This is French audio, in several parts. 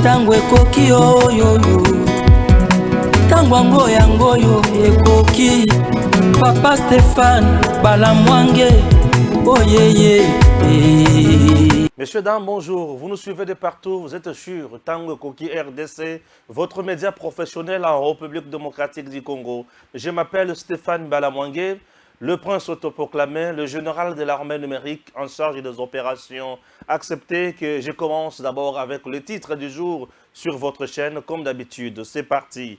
Tango ekoki oyoyo, tango yangoyo ekoki. Papa Stéphane Balamwange, oyeye. Messieurs, dames, bonjour. Vous nous suivez de partout. Vous êtes sur Tango Koki RDC, votre média professionnel en République démocratique du Congo. Je m'appelle Stéphane Balamwange, le prince autoproclamé, le général de l'armée numérique en charge des opérations. Acceptez que je commence d'abord avec le titre du jour sur votre chaîne, comme d'habitude. C'est parti.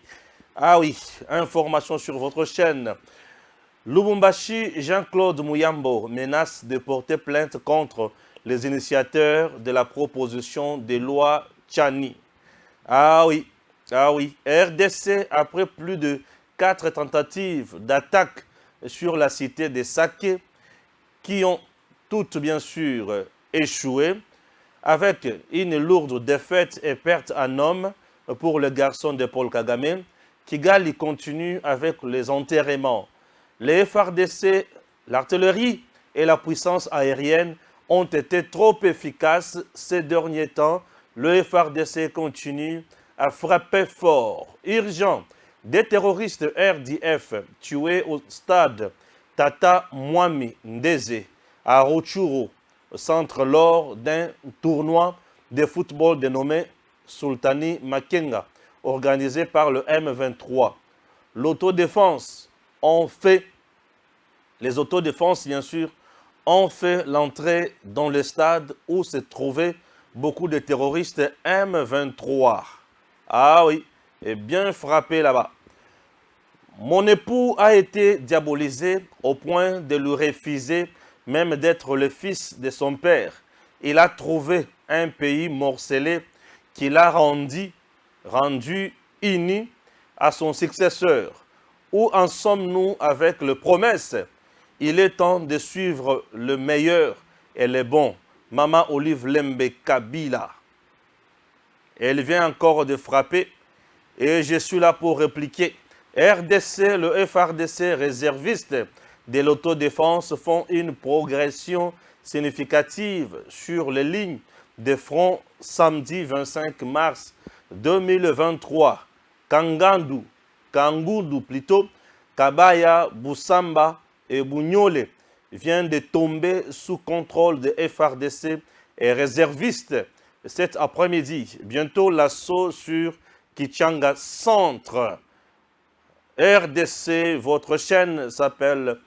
Ah oui, information sur votre chaîne. Lubumbashi, Jean-Claude Muyambo menace de porter plainte contre les initiateurs de la proposition de loi Tchani. Ah oui, RDC, après plus de 4 tentatives d'attaque sur la cité de Saké, qui ont toutes bien sûr échoué, avec une lourde défaite et perte en hommes pour le garçon de Paul Kagame, Kigali continue avec les enterrements. Les FARDC, l'artillerie et la puissance aérienne ont été trop efficaces ces derniers temps. Le FARDC continue à frapper fort. Urgent, des terroristes RDF tués au stade Tata Mwami Ndeze à Rutshuru, centre lors d'un tournoi de football dénommé Sultani Makenga, organisé par le M23. Les autodéfenses, bien sûr, ont fait l'entrée dans le stade où se trouvaient beaucoup de terroristes M23. Ah oui, et bien frappé là-bas. Mon époux a été diabolisé au point de lui refuser même d'être le fils de son père. Il a trouvé un pays morcelé qu'il a rendu uni à son successeur. Où en sommes-nous avec les promesses? Il est temps de suivre le meilleur et le bon. Maman Olive Lembe Kabila. Elle vient encore de frapper et je suis là pour répliquer. RDC, le FARDC réserviste de l'autodéfense font une progression significative sur les lignes de front samedi 25 mars 2023. Kangundu plutôt, Kabaya, Boussamba et Bougnolé viennent de tomber sous contrôle de FARDC et réservistes cet après-midi. Bientôt l'assaut sur Kichanga Centre. RDC, votre chaîne s'appelle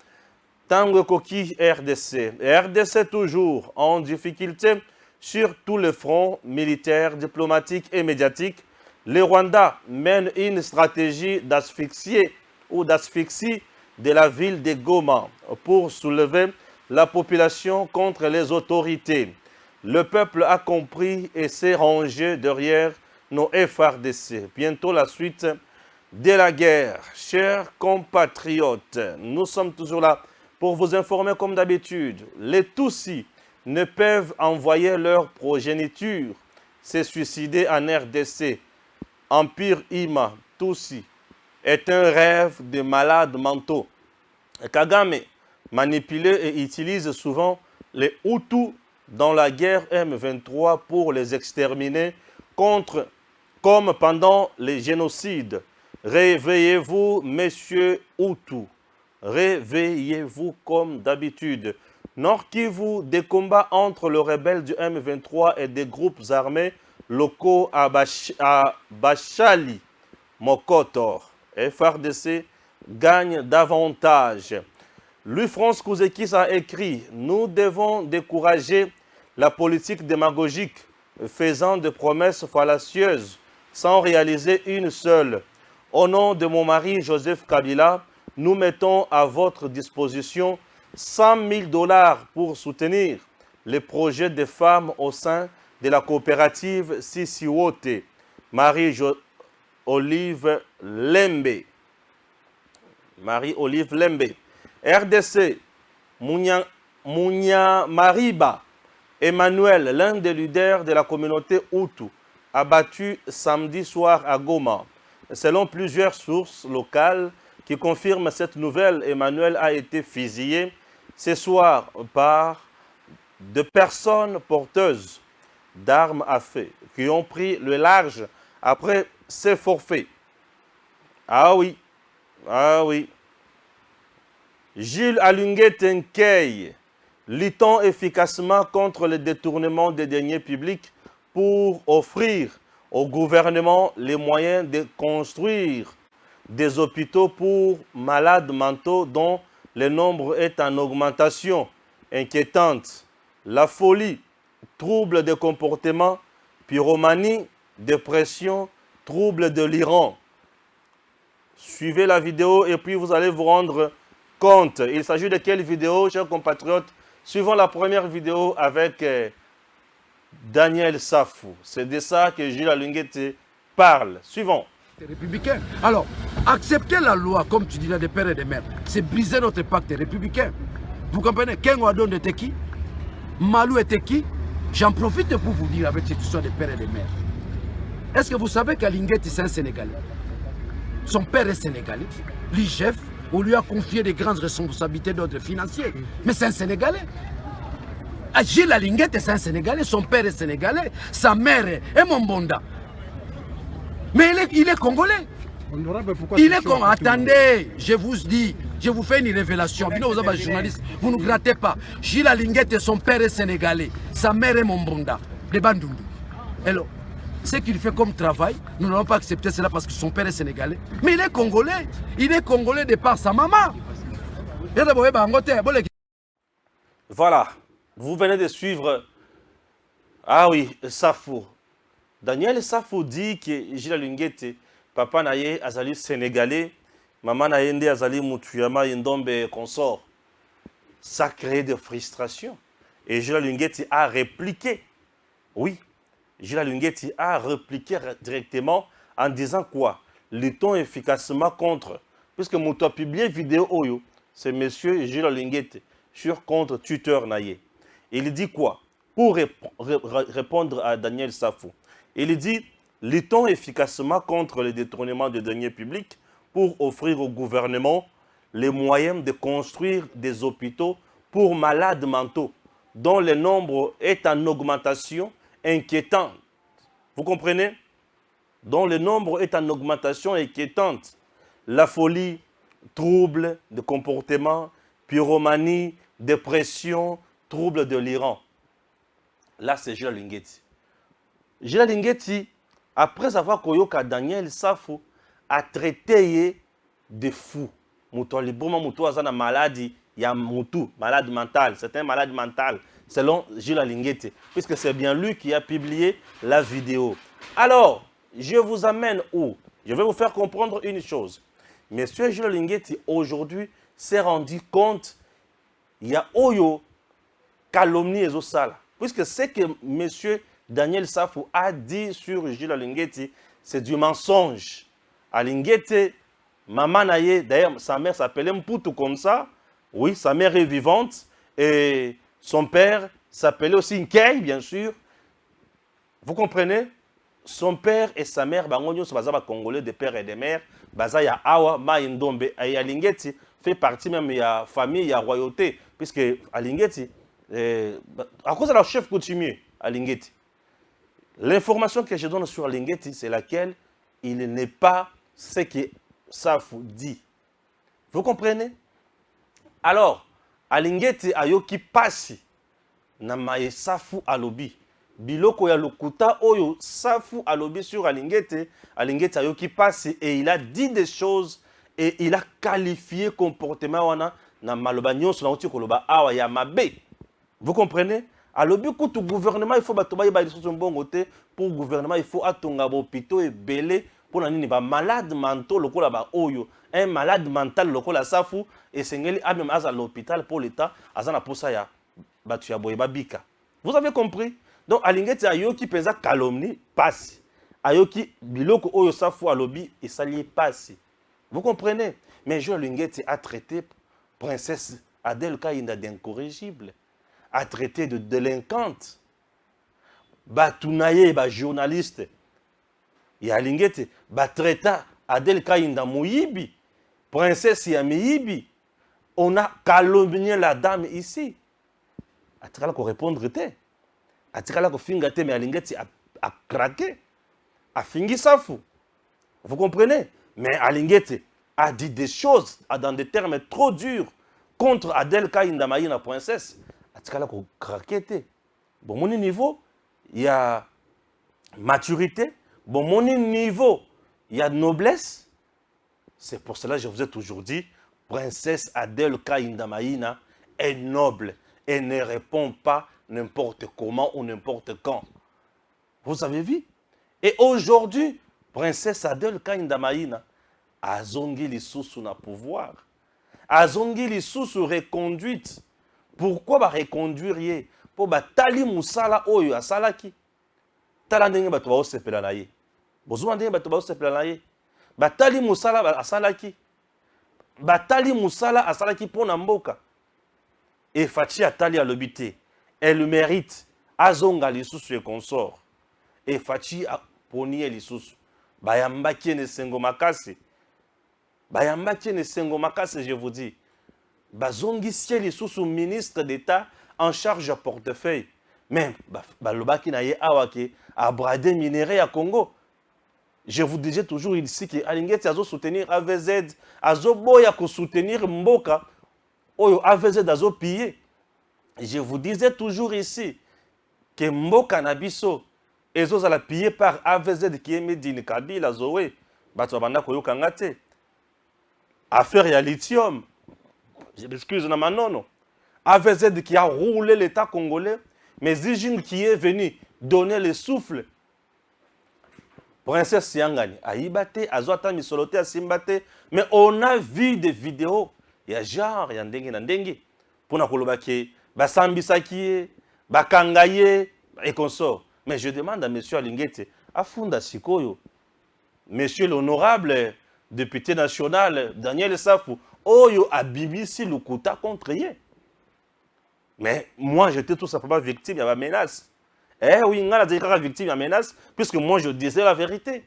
Tango Koki RDC. RDC toujours en difficulté sur tous les fronts militaires, diplomatiques et médiatiques. Le Rwanda mène une stratégie d'asphyxie de la ville de Goma pour soulever la population contre les autorités. Le peuple a compris et s'est rangé derrière nos FARDC. Bientôt la suite de la guerre. Chers compatriotes, nous sommes toujours là pour vous informer comme d'habitude. Les Tutsis ne peuvent envoyer leur progéniture se suicider en RDC. Empire Ima, Tutsi, est un rêve de malades mentaux. Kagame manipule et utilise souvent les Hutus dans la guerre M23 pour les exterminer comme pendant les génocides. Réveillez-vous, messieurs Hutus. Réveillez-vous comme d'habitude. Nord Kivu, des combats entre les rebelles du M23 et des groupes armés locaux à Bachali, Mokotor. FARDC gagne davantage. Louis-France Kouzekis a écrit « Nous devons décourager la politique démagogique faisant des promesses fallacieuses sans réaliser une seule. Au nom de mon mari Joseph Kabila, nous mettons à votre disposition 100 000 $ pour soutenir les projets des femmes au sein de la coopérative Sisiwote. Marie-Olive Lembe. Marie-Olive Lembe. RDC, Mounia Mariba. Emmanuel, l'un des leaders de la communauté Hutu, abattu samedi soir à Goma. Selon plusieurs sources locales qui confirment cette nouvelle, Emmanuel a été fusillé ce soir par de personnes porteuses d'armes à feu qui ont pris le large après ces forfaits. Ah oui, ah oui. Gilles Alunguete Nkei, luttons efficacement contre le détournement des deniers publics pour offrir au gouvernement les moyens de construire des hôpitaux pour malades mentaux dont le nombre est en augmentation inquiétante. La folie, troubles de comportement, pyromanie, dépression, troubles de l'Iran. Suivez la vidéo et puis vous allez vous rendre compte. Il s'agit de quelle vidéo, chers compatriotes? Suivons la première vidéo avec Daniel Safou. C'est de ça que Gilles Alunguete parle. Suivons. Républicain. Alors, accepter la loi, comme tu dis là, des pères et des mères, c'est briser notre pacte républicain. Vous comprenez? Kengo Adon était qui? Malou était qui? J'en profite pour vous dire avec cette histoire des pères et des mères. Est-ce que vous savez qu'Alunguete, c'est un Sénégalais? Son père est sénégalais. L'IGF, on lui a confié des grandes responsabilités d'ordre financier. Mais c'est un Sénégalais. Gilles Alunguete, c'est un Sénégalais. Son père est sénégalais. Sa mère est Mombonda. Mais il est congolais. Il est congolais. Attendez, je vous dis, je vous fais une révélation. Vous êtes journaliste, vous ne grattez pas. Gilles Alunguete, son père est sénégalais. Sa mère est Mombonda. De Bandundu. Alors, ce qu'il fait comme travail, nous n'allons pas accepter cela parce que son père est sénégalais. Mais il est congolais. Il est congolais de par sa maman. Voilà. Vous venez de suivre. Ah oui, Safou. Daniel Safou dit que Gilles Alunguete, papa naye azali sénégalais, maman naye nde azali mutuyama yendombe consort. Ça crée des frustrations. Et Gilles Alunguete a répliqué. Oui. Gilles Alunguete a répliqué directement en disant quoi? Luttons efficacement contre. Puisque mon a publié vidéo Oyo, c'est monsieur Gilles Alunguete sur contre Twitter Naye. Il dit quoi? Pour répondre à Daniel Safou. Il dit luttons efficacement contre le détournement des deniers publics pour offrir au gouvernement les moyens de construire des hôpitaux pour malades mentaux dont le nombre est en augmentation inquiétante. Vous comprenez? Dont le nombre est en augmentation inquiétante. La folie, troubles de comportement, pyromanie, dépression, troubles de l'Iran. Là, c'est Gilles Alunguete. Gilles Alunguete, après avoir koyoka Daniel Safou, a traité de fou. Moutou librement, moutou azana maladie, il y a moutou, malade mental. C'est un malade mental. Selon Gilles Alunguete, puisque c'est bien lui qui a publié la vidéo. Alors, je vous amène où? Je vais vous faire comprendre une chose. Monsieur Gilles Alunguete, aujourd'hui, s'est rendu compte, il y a Oyo, calomnie et Zosala. Puisque ce que monsieur Daniel Safou a dit sur Gilles Alunguete, c'est du mensonge. Alunguete, maman naye, d'ailleurs, sa mère s'appelait Mputu comme ça. Oui, sa mère est vivante. Et son père s'appelait aussi Nkei, bien sûr. Vous comprenez? Son père et sa mère, Bangonyo, sont des Congolais de père et de mère. Bazaya Awa, Maïndombe, et Alunguete fait partie même de la famille, de la royauté. Puisque Alunguete, à cause de leur chef coutumier, Alunguete, l'information que je donne sur Alunguete, c'est laquelle il n'est pas ce que Safou dit. Vous comprenez? Alors, Alunguete ayoki pasi na maye Safou alobi. Biloko ya lokuta oyo Safou alobi sur Alunguete, Alunguete ayoki pasi et il a dit des choses et il a qualifié comportement wana na maloba nyonso na oti koloba awa ya mabe. Vous comprenez? Alobi kutu gouvernement il faut batoba yeba liso mbongo te pour gouvernement il faut atonga bo pito et belé pour nani ba malade mental lokola ba oyo. Un malade mental lokola Safou et sengeli a même à l'hôpital pour l'état azana posa ya batu ya boye babika. Vous avez compris? Donc Alunguete ayoki penza calomnie passe. Ayoki biloko oyo Safou alobi et sali passe. Vous comprenez? Mais Gilles Alunguete a traité princesse Adèle Kaïnda d'incorrigible, a traité de délinquante. Batounaye ba journaliste. Et Alunguete ba traita Adèle Kaïnda Mouyibi. Princesse Yamiyibi, on a calomnié la dame ici. À travers qu'on répondre était. atikala ko finga te mais alingeti a craqué, a fingi safu. Vous comprenez? Mais Alingete a dit des choses dans des termes trop durs contre Adel Kainda Maïna princesse. Atikala ko craqué te. Bon mon niveau, il y a maturité, bon mon niveau, il y a noblesse. C'est pour cela que je vous ai toujours dit, princesse Adel Kainda Maïna est noble et ne répond pas n'importe comment ou n'importe quand. Vous avez vu? Et aujourd'hui, princesse Adel Kainda Maïna a zongi lisusu na pouvoir. A zongi lisusu reconduite. Pourquoi ba reconduire? Pour ba tali musala oyo asalaki. Tala ndenge bato ba osepela na ye. Bozuma ndenge bato ba osepela na ye. Ba tali musala asalaki. Ba tali musala asalaki pona mboka. Et Fachi atali a lobité. Elle mérite. Azonga lisusu et consort. Et Fachi a poni lisusu. Bayambaki ne sengo makasi. Bayambaki ne sengo makasi, je vous dis. Bazongi sieli sous ministre d'État en charge de portefeuille. Mais balobaki na ye awake a bradé minerai à Congo. Je vous disais toujours ici que Alingeti azo soutenir AVZ, azo boya ko soutenir Mboka, oyo AVZ azo piller. Je vous disais toujours ici que Mboka Nabiso ezo la pillé par AVZ qui est Medine Kabila Zoé, bato banda koyoka ngate. Affaire ya lithium. Je m'excuse na manono. AVZ qui a roulé l'État congolais, mais Zijin qui est venu donner le souffle. Princesse Siangani, Aïbate, Azota Misolote, Asimbate, mais on a vu des vidéos. Il y a genre, il y a ndengi. Pour na kolobaki, Basambisaki, Bakangaye, et consort. Mais je demande à M. Alingete, Afunda Sikoyo, Monsieur l'honorable député national, Daniel Safou, Oyo a Bibisi Lukuta contre ye. Mais moi, j'étais tout simplement victime, il y avait menace. Eh oui, il y a des victimes, il y a menace, puisque moi, je disais la vérité.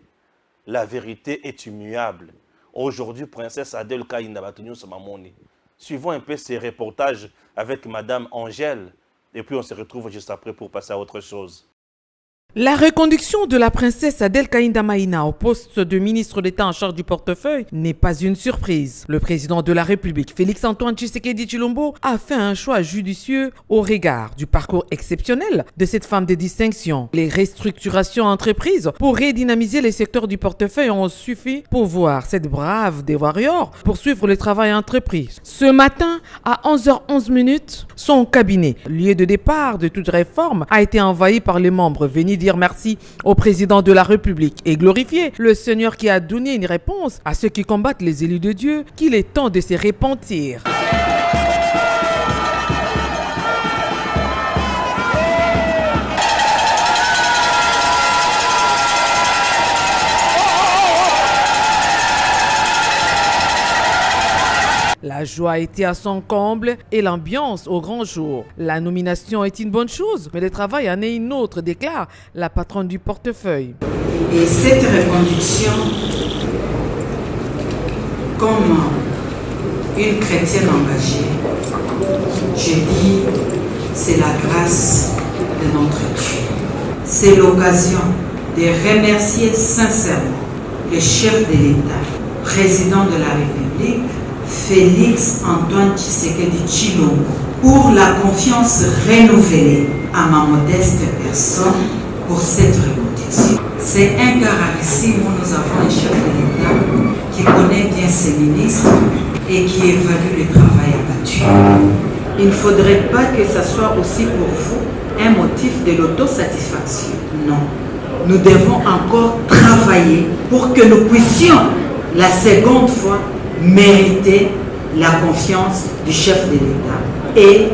La vérité est immuable. Aujourd'hui, princesse Adel Kainda Batuniou Samamoni. Suivons un peu ces reportages avec Madame Angèle, et puis on se retrouve juste après pour passer à autre chose. La reconduction de la princesse Adel Kainda Maïna au poste de ministre d'État en charge du portefeuille n'est pas une surprise. Le président de la République, Félix-Antoine Tshisekedi Tshilombo, a fait un choix judicieux au regard du parcours exceptionnel de cette femme de distinction. Les restructurations entreprises pour redynamiser les secteurs du portefeuille ont suffi pour voir cette brave des warriors poursuivre le travail entrepris. Ce matin, à 11h11, son cabinet, lieu de départ de toute réforme, a été envahi par les membres venus dire merci au président de la République et glorifier le Seigneur qui a donné une réponse à ceux qui combattent les élus de Dieu, qu'il est temps de se repentir. La joie était à son comble et l'ambiance au grand jour. La nomination est une bonne chose, mais le travail en est une autre, déclare la patronne du portefeuille. Et cette reconduction, comme une chrétienne engagée, je dis, c'est la grâce de notre Dieu. C'est l'occasion de remercier sincèrement le chef de l'État, président de la République, Félix-Antoine Tshisekedi Tshilombo, pour la confiance renouvelée à ma modeste personne pour cette reconduction. C'est un cas rarissime où nous avons un chef de l'État qui connaît bien ses ministres et qui évalue le travail abattu. Il ne faudrait pas que ce soit aussi pour vous un motif de l'autosatisfaction. Non. Nous devons encore travailler pour que nous puissions la seconde fois mériter la confiance du chef de l'État et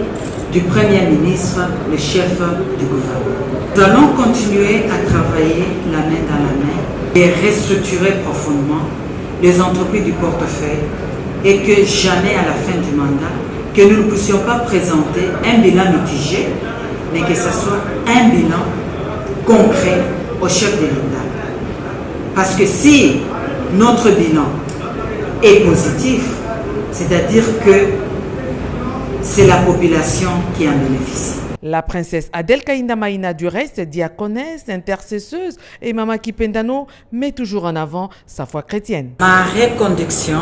du Premier ministre, le chef du gouvernement. Nous allons continuer à travailler la main dans la main et restructurer profondément les entreprises du portefeuille et que jamais à la fin du mandat, que nous ne puissions pas présenter un bilan mitigé, mais que ce soit un bilan concret au chef de l'État. Parce que si notre bilan est positif, c'est-à-dire que c'est la population qui en bénéficie. La princesse Adèle Kainda Maïna, du reste, diaconesse, intercesseuse, et Mama Kipendano met toujours en avant sa foi chrétienne. Ma reconduction,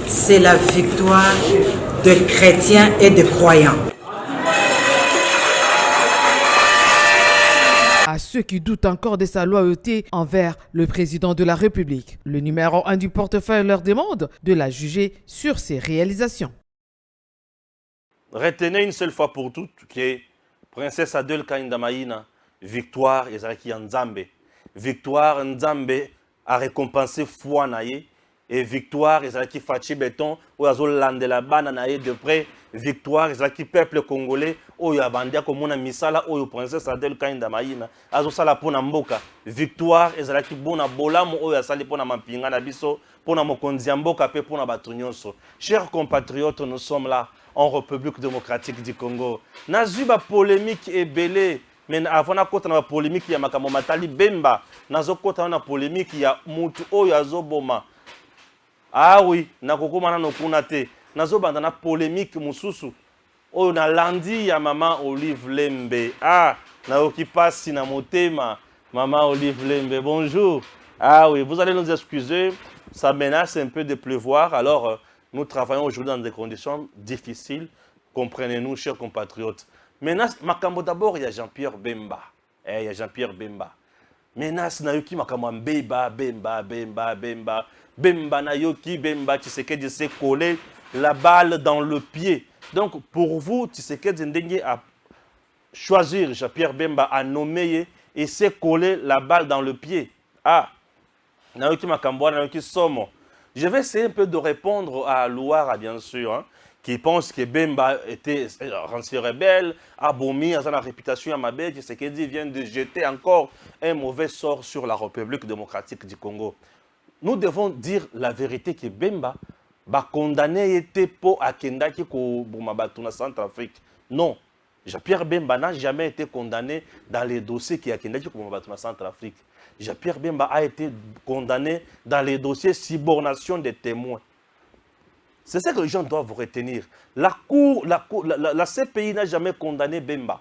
c'est la victoire de chrétiens et de croyants. À ceux qui doutent encore de sa loyauté envers le président de la République, le numéro 1 du portefeuille leur demande de la juger sur ses réalisations. Retenez une seule fois pour toutes que princesse Adèle Kainda Maïna, victoire ezalaki ya Nzambe. Victoire Nzambe a récompensé foi naye et victoire ezalaki Fachi Beton ou azolandela bana naye de près. Victoire ezalaki peuple congolais oyo abandia komona misala oyo princesse Adèle Kainda Maïna azosala pona mboka. Victoire ezalaki bona bolamu oyo asali pona mampinga na biso pona mokonzi ya mboka pe pona bato nyonso. Chers compatriotes, nous sommes là en République démocratique du Congo. Nazu ba polémique ebele, mais avant na kota na polémique ya makambo matali Bemba, nazo kota na polémique ya mutu oyo azoboma. Ah oui, na kokoma na nokuna te. Nazo banda na polémique mususu oyo na landi ya maman Olive Lembe. Ah, na okipasi na motema, maman Olive Lembe. Bonjour. Ah oui, vous allez nous excuser, ça menace un peu de pleuvoir, alors nous travaillons aujourd'hui dans des conditions difficiles, comprenez-nous, chers compatriotes. Menace, makambo d'abord, il y a Jean-Pierre Bemba. Il y a Jean-Pierre Bemba. Menace, nayoki makambo Bemba, Bemba, Bemba, Bemba. Bemba, nayoki, Bemba, Tshisekedi s'est collé la balle dans le pied. Donc, pour vous, Tshisekedi Ndengue a choisi Jean-Pierre Bemba à nommer et s'est collé la balle dans le pied. Ah, nayoki makambo, nayoki somo. Je vais essayer un peu de répondre à Louara, bien sûr, hein, qui pense que Bemba était rancé rebelle, abomi, a la réputation à Mabé, qui ce qu'il dit vient de jeter encore un mauvais sort sur la République démocratique du Congo. Nous devons dire la vérité que Bemba va condamner était pour Akenda qui est Centrafrique. Non, Jean-Pierre Bemba n'a jamais été condamné dans les dossiers qui Akenda qui est Centrafrique. Jean-Pierre Bemba a été condamné dans les dossiers subornation des témoins. C'est ça que les gens doivent retenir. La CPI n'a jamais condamné Bemba.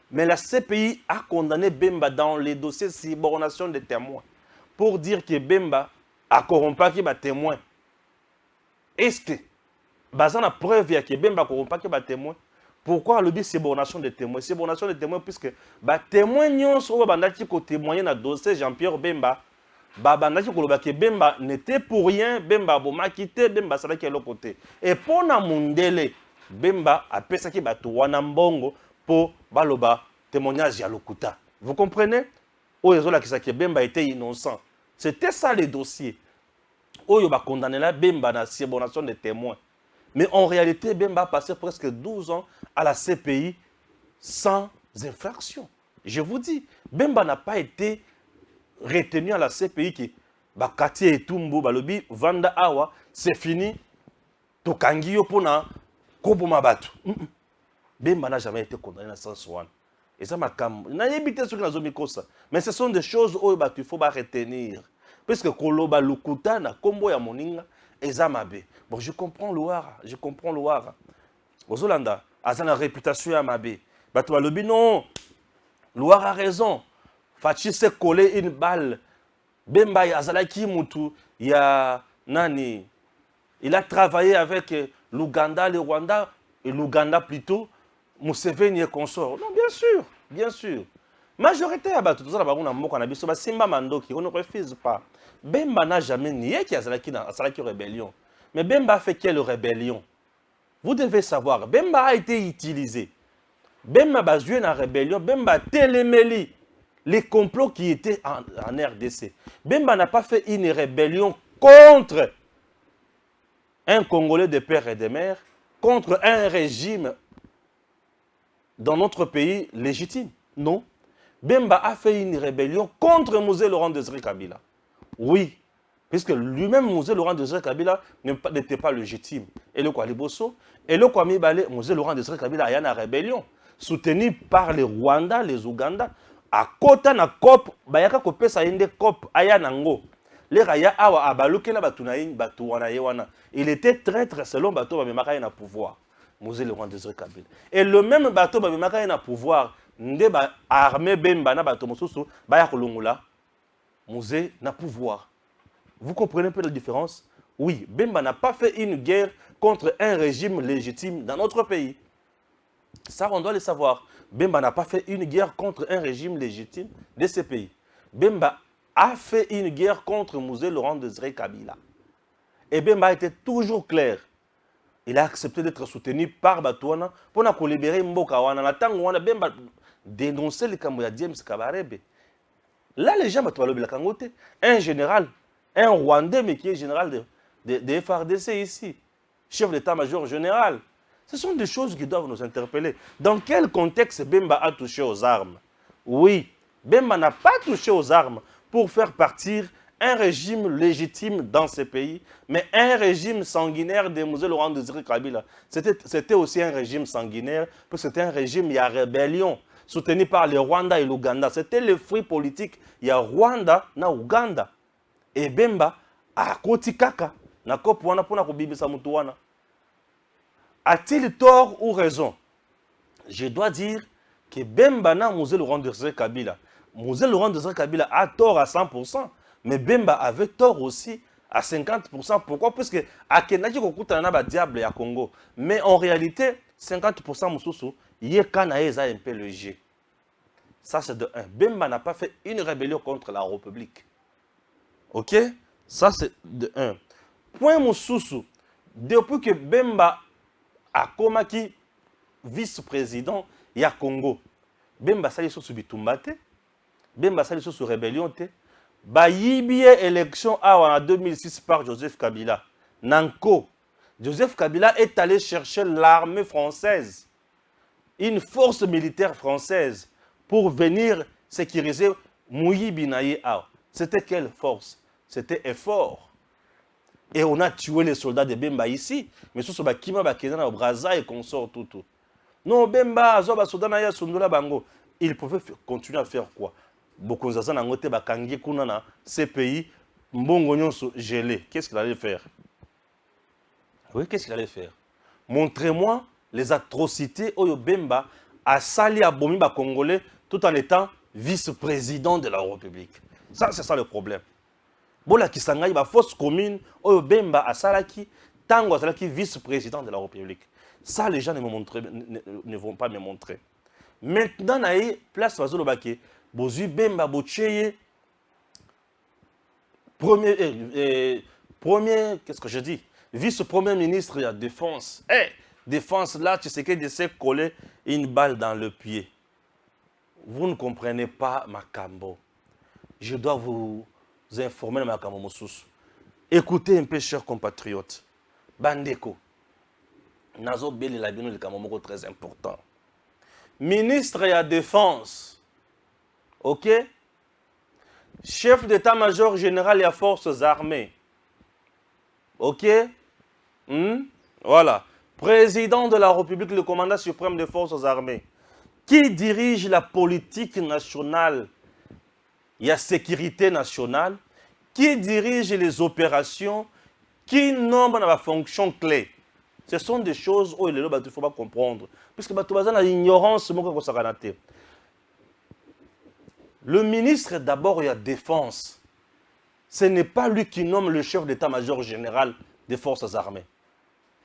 Mais la CPI a condamné Bemba dans les dossiers subornation des témoins. Pour dire que Bemba a corrompu qui va témoin. Est-ce que, basant la preuve que Bemba a corrompu qui va témoin, pourquoi le dit subornation des témoins? Subornation des témoins, puisque les témoins qui ont témoigné dans le dossier Jean-Pierre Bemba, Bemba n'était pour rien, Bemba a quitté, Bemba s'est de l'autre côté. Et pour Namundele, Bemba a fait ça qui va tout Wanambongo pour Baloba, témoignage à l'Okuta. Vous comprenez? Bemba était innocent. C'était ça les dossiers. Oyo ba condamné la Bemba dans subornation des témoins. Mais en réalité, Bemba a passé presque 12 ans à la CPI sans infraction. Je vous dis, Bemba n'a pas été retenu à la CPI qui Bakati et Tumbo, Balobi, Vanda Awa, c'est fini. Tokangiyo pona Koboma Batu. Bemba n'a jamais été condamné à 101. Et ça m'a calmé. Il n'a pas évité ce que nous avons. Mais ce sont des choses qu'il faut retenir. Parce que Koloba Lukuta na Kombo ya Moninga. Bon, je comprends Louara, je comprends Louara. Aux Hollanda, à la réputation à Mabé. Bato Balobi, non, Louara a raison. Fachi s'est collé une balle. Bemba Yazalaki Moutou, il y a Nani. Il a travaillé avec l'Ouganda, le Rwanda, et l'Ouganda plutôt, Museveni et consort. Non, bien sûr, bien sûr. Majorité à Bato, tout ça, on a Simba Mandoki, on ne refuse pas. Bemba n'a jamais nié qu'il y a une rébellion. Mais Bemba a fait quelle rébellion? Vous devez savoir, Bemba a été utilisé. Bemba a joué dans la rébellion, Bemba a téléméli les complots qui étaient en RDC. Bemba n'a pas fait une rébellion contre un Congolais de père et de mère, contre un régime dans notre pays légitime. Non. Bemba a fait une rébellion contre Mosé Laurent Désiré Kabila. Oui, puisque lui-même, Mosé Laurent Désiré Kabila n'était pas légitime. Et le Kwaliboso, et le Kwamibale, Mosé Laurent Désiré Kabila a une rébellion, soutenue par les Rwandais, les Ouganda. À Kota na COP, Bayaka Kopesa Yende COP, Ayanango. Les Raya Awa Abaluke na Batunaïn, Batuana Yewana. Il était traître selon Bato Bamemaka na pouvoir. Mosé Laurent Désiré Kabila. Et le même bateau, il a pouvoir, nde ba armée Bemba na bateau mosusu, ba ya kolongola, Mosé n'a pouvoir. Vous comprenez un peu la différence? Oui, Bemba n'a pas fait une guerre contre un régime légitime dans notre pays. Ça, on doit le savoir. Bemba n'a pas fait une guerre contre un régime légitime de ce pays. Bemba a fait une guerre contre Mosé Laurent Désiré Kabila. Et Bemba a été toujours clair. Il a accepté d'être soutenu par Batouana pour libérer Mboka Wana. La tango wana Bemba dénoncer le Kamboya James Kabarebe. Là, les gens battent le Kangote. Un général, un Rwandais, mais qui est général de FARDC ici. Chef d'état-major général. Ce sont des choses qui doivent nous interpeller. Dans quel contexte Bemba a touché aux armes? Oui, Bemba n'a pas touché aux armes pour faire partir un régime légitime dans ce pays, mais un régime sanguinaire de Mosé Laurent Désiré Kabila. C'était aussi un régime sanguinaire, parce que c'était un régime, il y a rébellion, soutenu par le Rwanda et l'Ouganda. C'était le fruit politique, il y a Rwanda et Ouganda. Et Bemba a koti kaka, na kopwana pona kobibisa mutu wana. A-t-il tort ou raison? Je dois dire que Bemba na Mosé Laurent Désiré Kabila. Mosé Laurent Désiré Kabila a tort à 100%, mais Bemba avait tort aussi à 50%. Pourquoi? Parce que Akenaki kokutana ba diable à Congo. Mais en réalité, 50% Moussoussou, Yekanae a un peu le G. Ça c'est de 1. Bemba n'a pas fait une rébellion contre la République. Ok? Ça c'est de 1. Point Moussoussou, depuis que Bemba a komaki vice-président, il y a Congo. Bemba sali sous bitumbate. Bemba sali sous rébellion te. Bayibi élection en 2006 par Joseph Kabila. Nanko. Joseph Kabila est allé chercher l'armée française, une force militaire française, pour venir sécuriser Mouyibi Naye. C'était quelle force? C'était effort. Et on a tué les soldats de Bemba ici. Mais ce sont des Kima Bakena au Brazza et consort tout. Non, Bemba, Zoba Sodanaya Sundula Bango. Il pouvait continuer à faire quoi? Beaucoup de gens ont été bakangi kunana ces pays mbongonyon gelé. Qu'est-ce qu'il allait faire? Oui, qu'est-ce qu'il allait faire? Montrez-moi les atrocités au Bemba a sali à Bomi Congolais tout en étant vice-président de la République. Ça, c'est ça le problème. Bola Kisangay, la fausse commune, au Bemba a salaki, tango a salaki vice-président de la République. Ça, les gens ne vont pas me montrer. Maintenant, il y a place à Zolobake. Bozu Bemba Bocheye, premier, qu'est-ce que je dis? Vice-premier ministre de la Défense. Défense là, tu sais qu'il s'est collé une balle dans le pied. Vous ne comprenez pas Makambo. Je dois vous informer de Makambo Moussous. Écoutez un peu, chers compatriotes. Bandeko. Nazo Beli Labino le Kamomoko très important. Ministre de la Défense. Ok? Chef d'état-major général et à forces armées. Ok? Voilà. Président de la République, le commandant suprême des forces armées. Qui dirige la politique nationale? Il y a sécurité nationale. Qui dirige les opérations? Qui nomme la fonction clé? Ce sont des choses où il ne faut pas comprendre. Puisque l'ignorance, le ministre d'abord, il y a défense. Ce n'est pas lui qui nomme le chef d'état-major général des forces armées.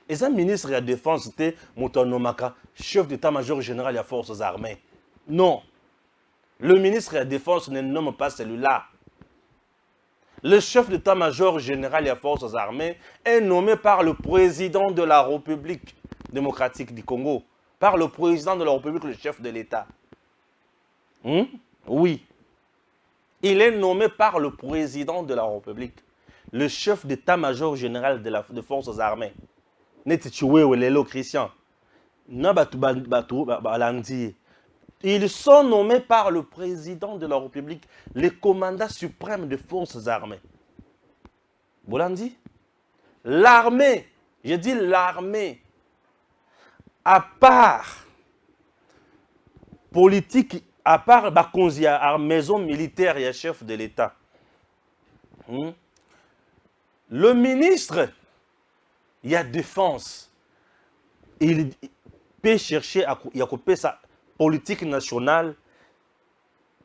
Et un ministre de la défense, c'était Moutonomaka, chef d'état-major général des forces armées. Non. Le ministre de la défense ne nomme pas celui-là. Le chef d'état-major général des forces armées est nommé par le président de la République démocratique du Congo. Par le président de la République, le chef de l'État. Oui. Il est nommé par le président de la République, le chef d'état-major général des forces armées. Christian. Ils sont nommés par le président de la République, le commandant suprême des forces armées. Bolandi? L'armée, je dis l'armée, à part politique, à part la maison militaire et chef de l'État. Le ministre, il y a défense. il peut chercher à couper sa politique nationale.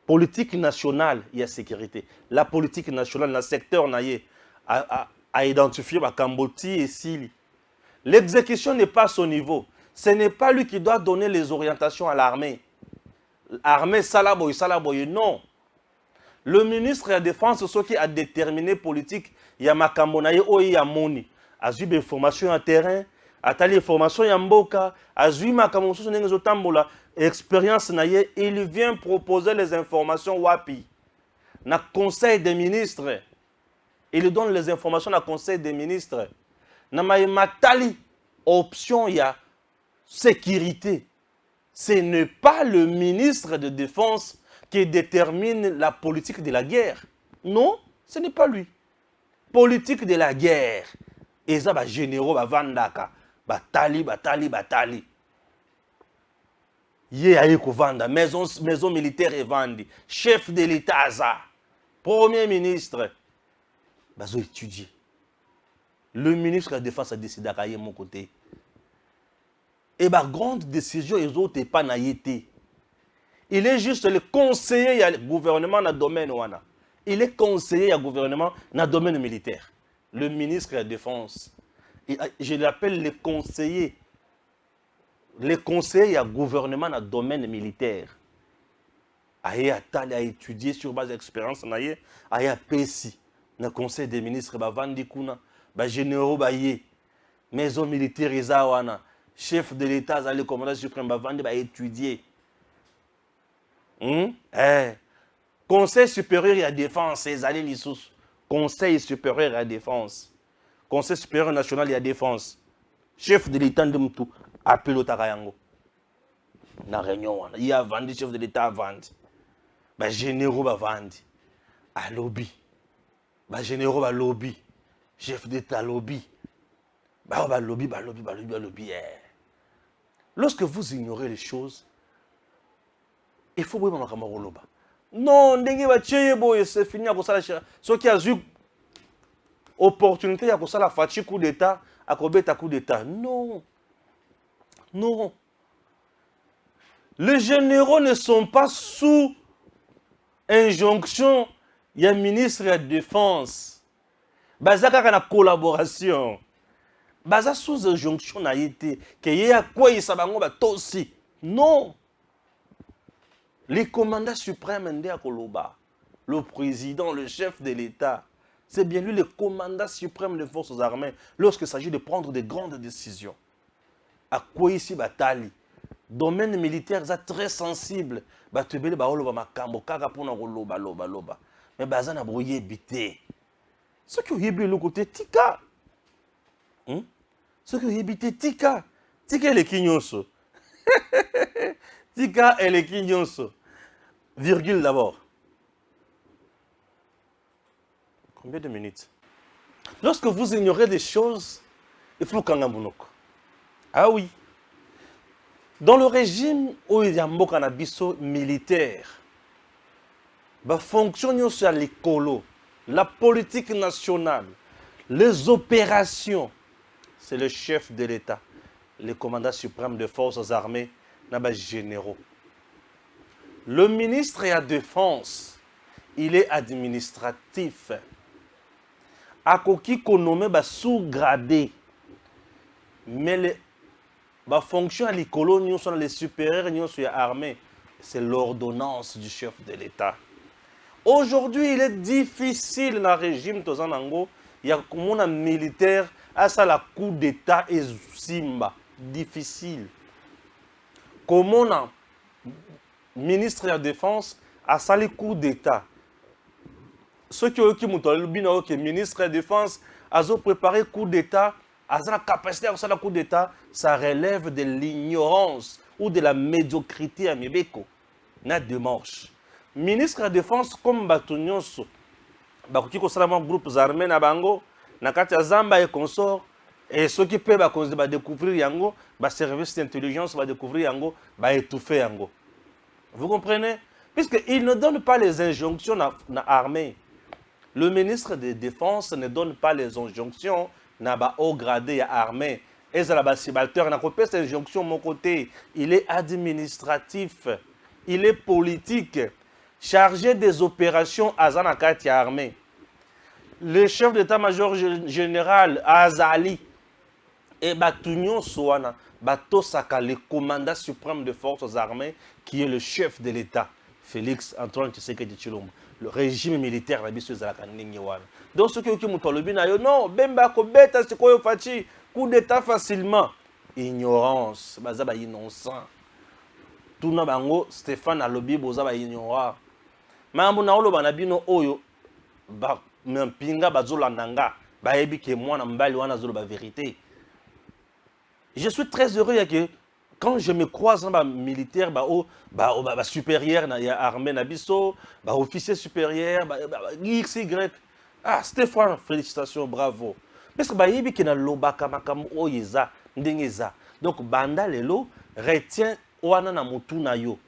Politique nationale, il y a sécurité. La politique nationale, dans le secteur, a identifié Kamboti et Sili. L'exécution n'est pas à son niveau. Ce n'est pas lui qui doit donner les orientations à l'armée. L'armée, Salaboy, non. Le ministre de la Défense, ce qui a déterminé politique, il y a Makambonaye, il y a Moni. A eu des formations en terrain, a eu des formations en Mboka, a eu Makamonso, expérience, il vient proposer les informations WAPI. Dans le Conseil des ministres, il donne les informations dans le Conseil des ministres. Dans Matali, option, il y a sécurité. Ce n'est pas le ministre de Défense qui détermine la politique de la guerre. Non, ce n'est pas lui. Politique de la guerre. Et ça, les généraux, Vandaka, Batali. Yé aïe vanda, maison militaire est vendue. Chef de l'État, Premier ministre. Bazo étudier. Le ministre de la Défense a décidé d'aller mon côté. Et ma grande décision, les autres n'est pas naïté. Il est juste le conseiller du gouvernement dans le domaine. Il est conseiller du gouvernement dans le domaine militaire. Le ministre de la Défense. Je l'appelle le conseiller. Les conseillers du gouvernement dans le domaine militaire. Il a étudié sur base d'expérience. Il a PSI. Dans le conseil des ministres, les généraux, maison militaire, chef de l'État, le commandant suprême, il a étudié. Conseil supérieur à la défense, Conseil supérieur à la défense. Conseil supérieur national à la défense. Chef de l'État de Moutou. Appel au Tarayango. Dans la réunion, il y a vendu, chef de l'État a vendu. Les généraux a vendu. À lobby. Les généraux a lobby. Chef d'État lobby. Lobby. Lorsque vous ignorez les choses, il faut voir comment loba. Non, c'est fini à ça. Ce qui a eu opportunité à ça la fatigue coup d'État, à coup d'État. Non. Non. Les généraux ne sont pas sous injonction. Il y a un ministre de la Défense. Bazaka a une collaboration. Bazaka sous injonction a été. Qu'il y a quoi il s'abango aussi. Non. Les commandants suprêmes de Koloba, le président, le chef de l'État, c'est bien lui le commandant suprême des forces armées lorsqu'il s'agit de prendre de grandes décisions. À quoi ici batali domaine militaire est très sensible batebele ba oloba makambo kaka pona loba mais bazana boye bité ce qui yebi le côté tika ce qui yebité tika les kinyonso tika et les kinyonso virgule d'abord combien de minutes lorsque vous ignorez des choses il faut kangambunoko. Ah oui. Dans le régime où il y a un cannabis militaire, la fonction sur l'écolo, la politique nationale, les opérations, c'est le chef de l'État, le commandant suprême des forces armées, les généraux. Le ministre de la Défense, il est administratif. À qui qu'on nomme sous-gradé. Mais la fonction à l'écolo, sont les supérieurs, nous sommes armés. C'est l'ordonnance du chef de l'État. Aujourd'hui, il est difficile dans le régime Tozanango. Il y a comme un militaire à ça la coup d'État et Simba. Difficile. Comment un ministre de la Défense a ça le coup d'État. Ceux qui ont le ministre de la Défense a préparé le coup d'État. La capacité à faire le coup d'État, ça relève de l'ignorance ou de la médiocrité à Mibeko. Na démarche. Ministre de la Défense comme Batounyonso, Bakuki Kosalama groupes armés na bango, Nakati Zamba et consort, et ceux qui peuvent découvrir Yango, service d'intelligence va découvrir Yango, va étouffer Yango. Vous comprenez? Puisqu'il ne donne pas les injonctions à l'armée. Le ministre de la Défense ne donne pas les injonctions na ba haut gradé à armée Et c'est la bassibalteur. On a coupé cette injonction de mon côté. Il est administratif. Il est politique. Chargé des opérations à Zanakati armée. Le chef d'état-major général Azali et Batunion Souana, Batosaka, le commandant suprême des forces armées, qui est le chef de l'État, Félix Antoine Tshisekedi Tshilombo. Le régime militaire na biso ezalaka ndenge wana. Donc ce qui mutolobi na yo non, bemba ko beta sikoyo fachi, coup d'état facilement. Ignorance, baza ba innocent. Tuna bango Stéphane alobi boza ba ignorant. Mambo na oloba na bino oyo ba mpinga bazolanda nga, ba yebi ke mwana mbali wana zolo ba vérité. Je suis très heureux que quand je me croise dans les militaires, supérieur, armée, officier supérieur, X, Y. Ah, Stéphane, félicitations, bravo. Parce que il y a lobaka makamu oyeza, ndengeza. Donc, banda lelo retient wana na mutu na yo.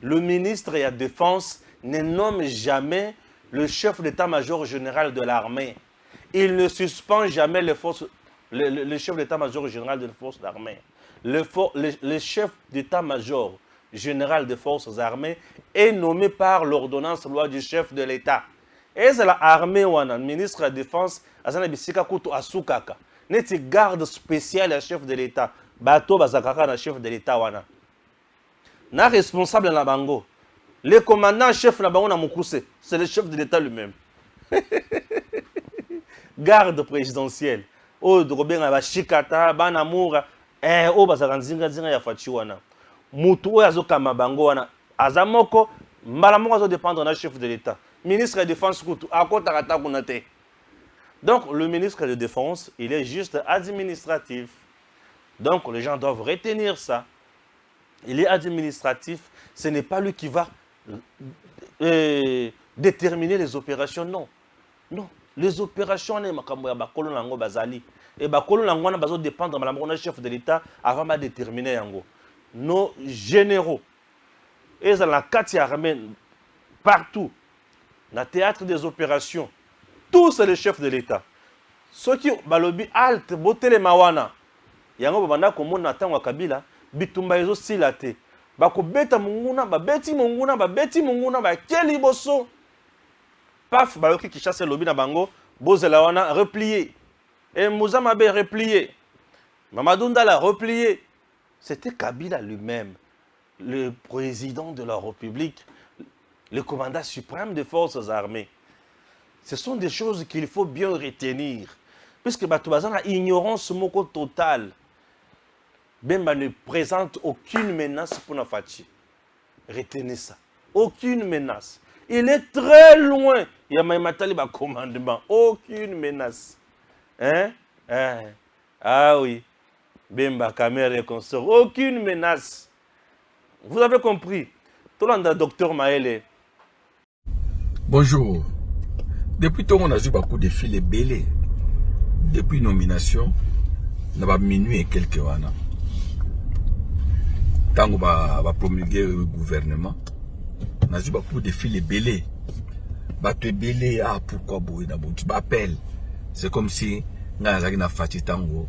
Le ministre de la Défense ne nomme jamais le chef d'état-major général de l'armée. Il ne suspend jamais les forces. Le chef d'état-major général de forces armées. Le chef d'état-major général des forces armées est nommé par l'ordonnance loi du chef de l'État. Et c'est l'armée ou le ministre de la Défense, Azana Bisika Kuto Asukaka. N'est-ce garde spécial chef de l'État. Bato Bazakaka na chef de l'État wana. Na responsable na bango. Le commandant chef na bango na Mukuse, c'est le chef de l'État lui-même. Garde présidentielle. Oh, Robin Abashikata, Banamoura, oh, Bazaranzinga Zinga ya Fachiwana. Moutou Azokama Bangoana, Azamoko, Malamoko doit dépendre d'un chef de l'État. Ministre de Défense, à Kotarata Gunate. Donc, le ministre de Défense, il est juste administratif. Donc, les gens doivent retenir ça. Il est administratif. Ce n'est pas lui qui va déterminer les opérations, non. Non. Les opérations, et bakolo nango na bazo dépendre de la chef de l'État avant de déterminer yango. Nos généraux, et dans la carte armée, partout, dans le théâtre des opérations, tous les chefs de l'État. Ceux qui balobi alt botele mawana, yango babanda komona tango Kabila, bitumba ezo silate. Bako beta munguna, babeti munguna, bakeli boso. Paf, baloki qui chasse lobby na bango, Bozelawana replié. Et Mouzamabe replié. Mamadou Ndala replié. C'était Kabila lui-même, le président de la République, le commandant suprême des forces armées. Ce sont des choses qu'il faut bien retenir. Puisque Batoubazan a ignorance moko totale. Bemba ne présente aucune menace pour Nafachi. Retenez ça. Aucune menace. Il est très loin. Il y a même un commandement. Aucune menace. Hein? Ah oui. Bemba, caméra et consort. Aucune menace. Vous avez compris. Tout le monde, docteur Maëlle. Bonjour. Depuis tout, on a eu beaucoup de fils belés. Depuis nomination, on a minuit et quelques années. Tant qu'on va promulguer le gouvernement, on a eu beaucoup de fils belés. Te belé, ah pourquoi boué na bon, tu m'appelles. C'est comme si on a eu fati tango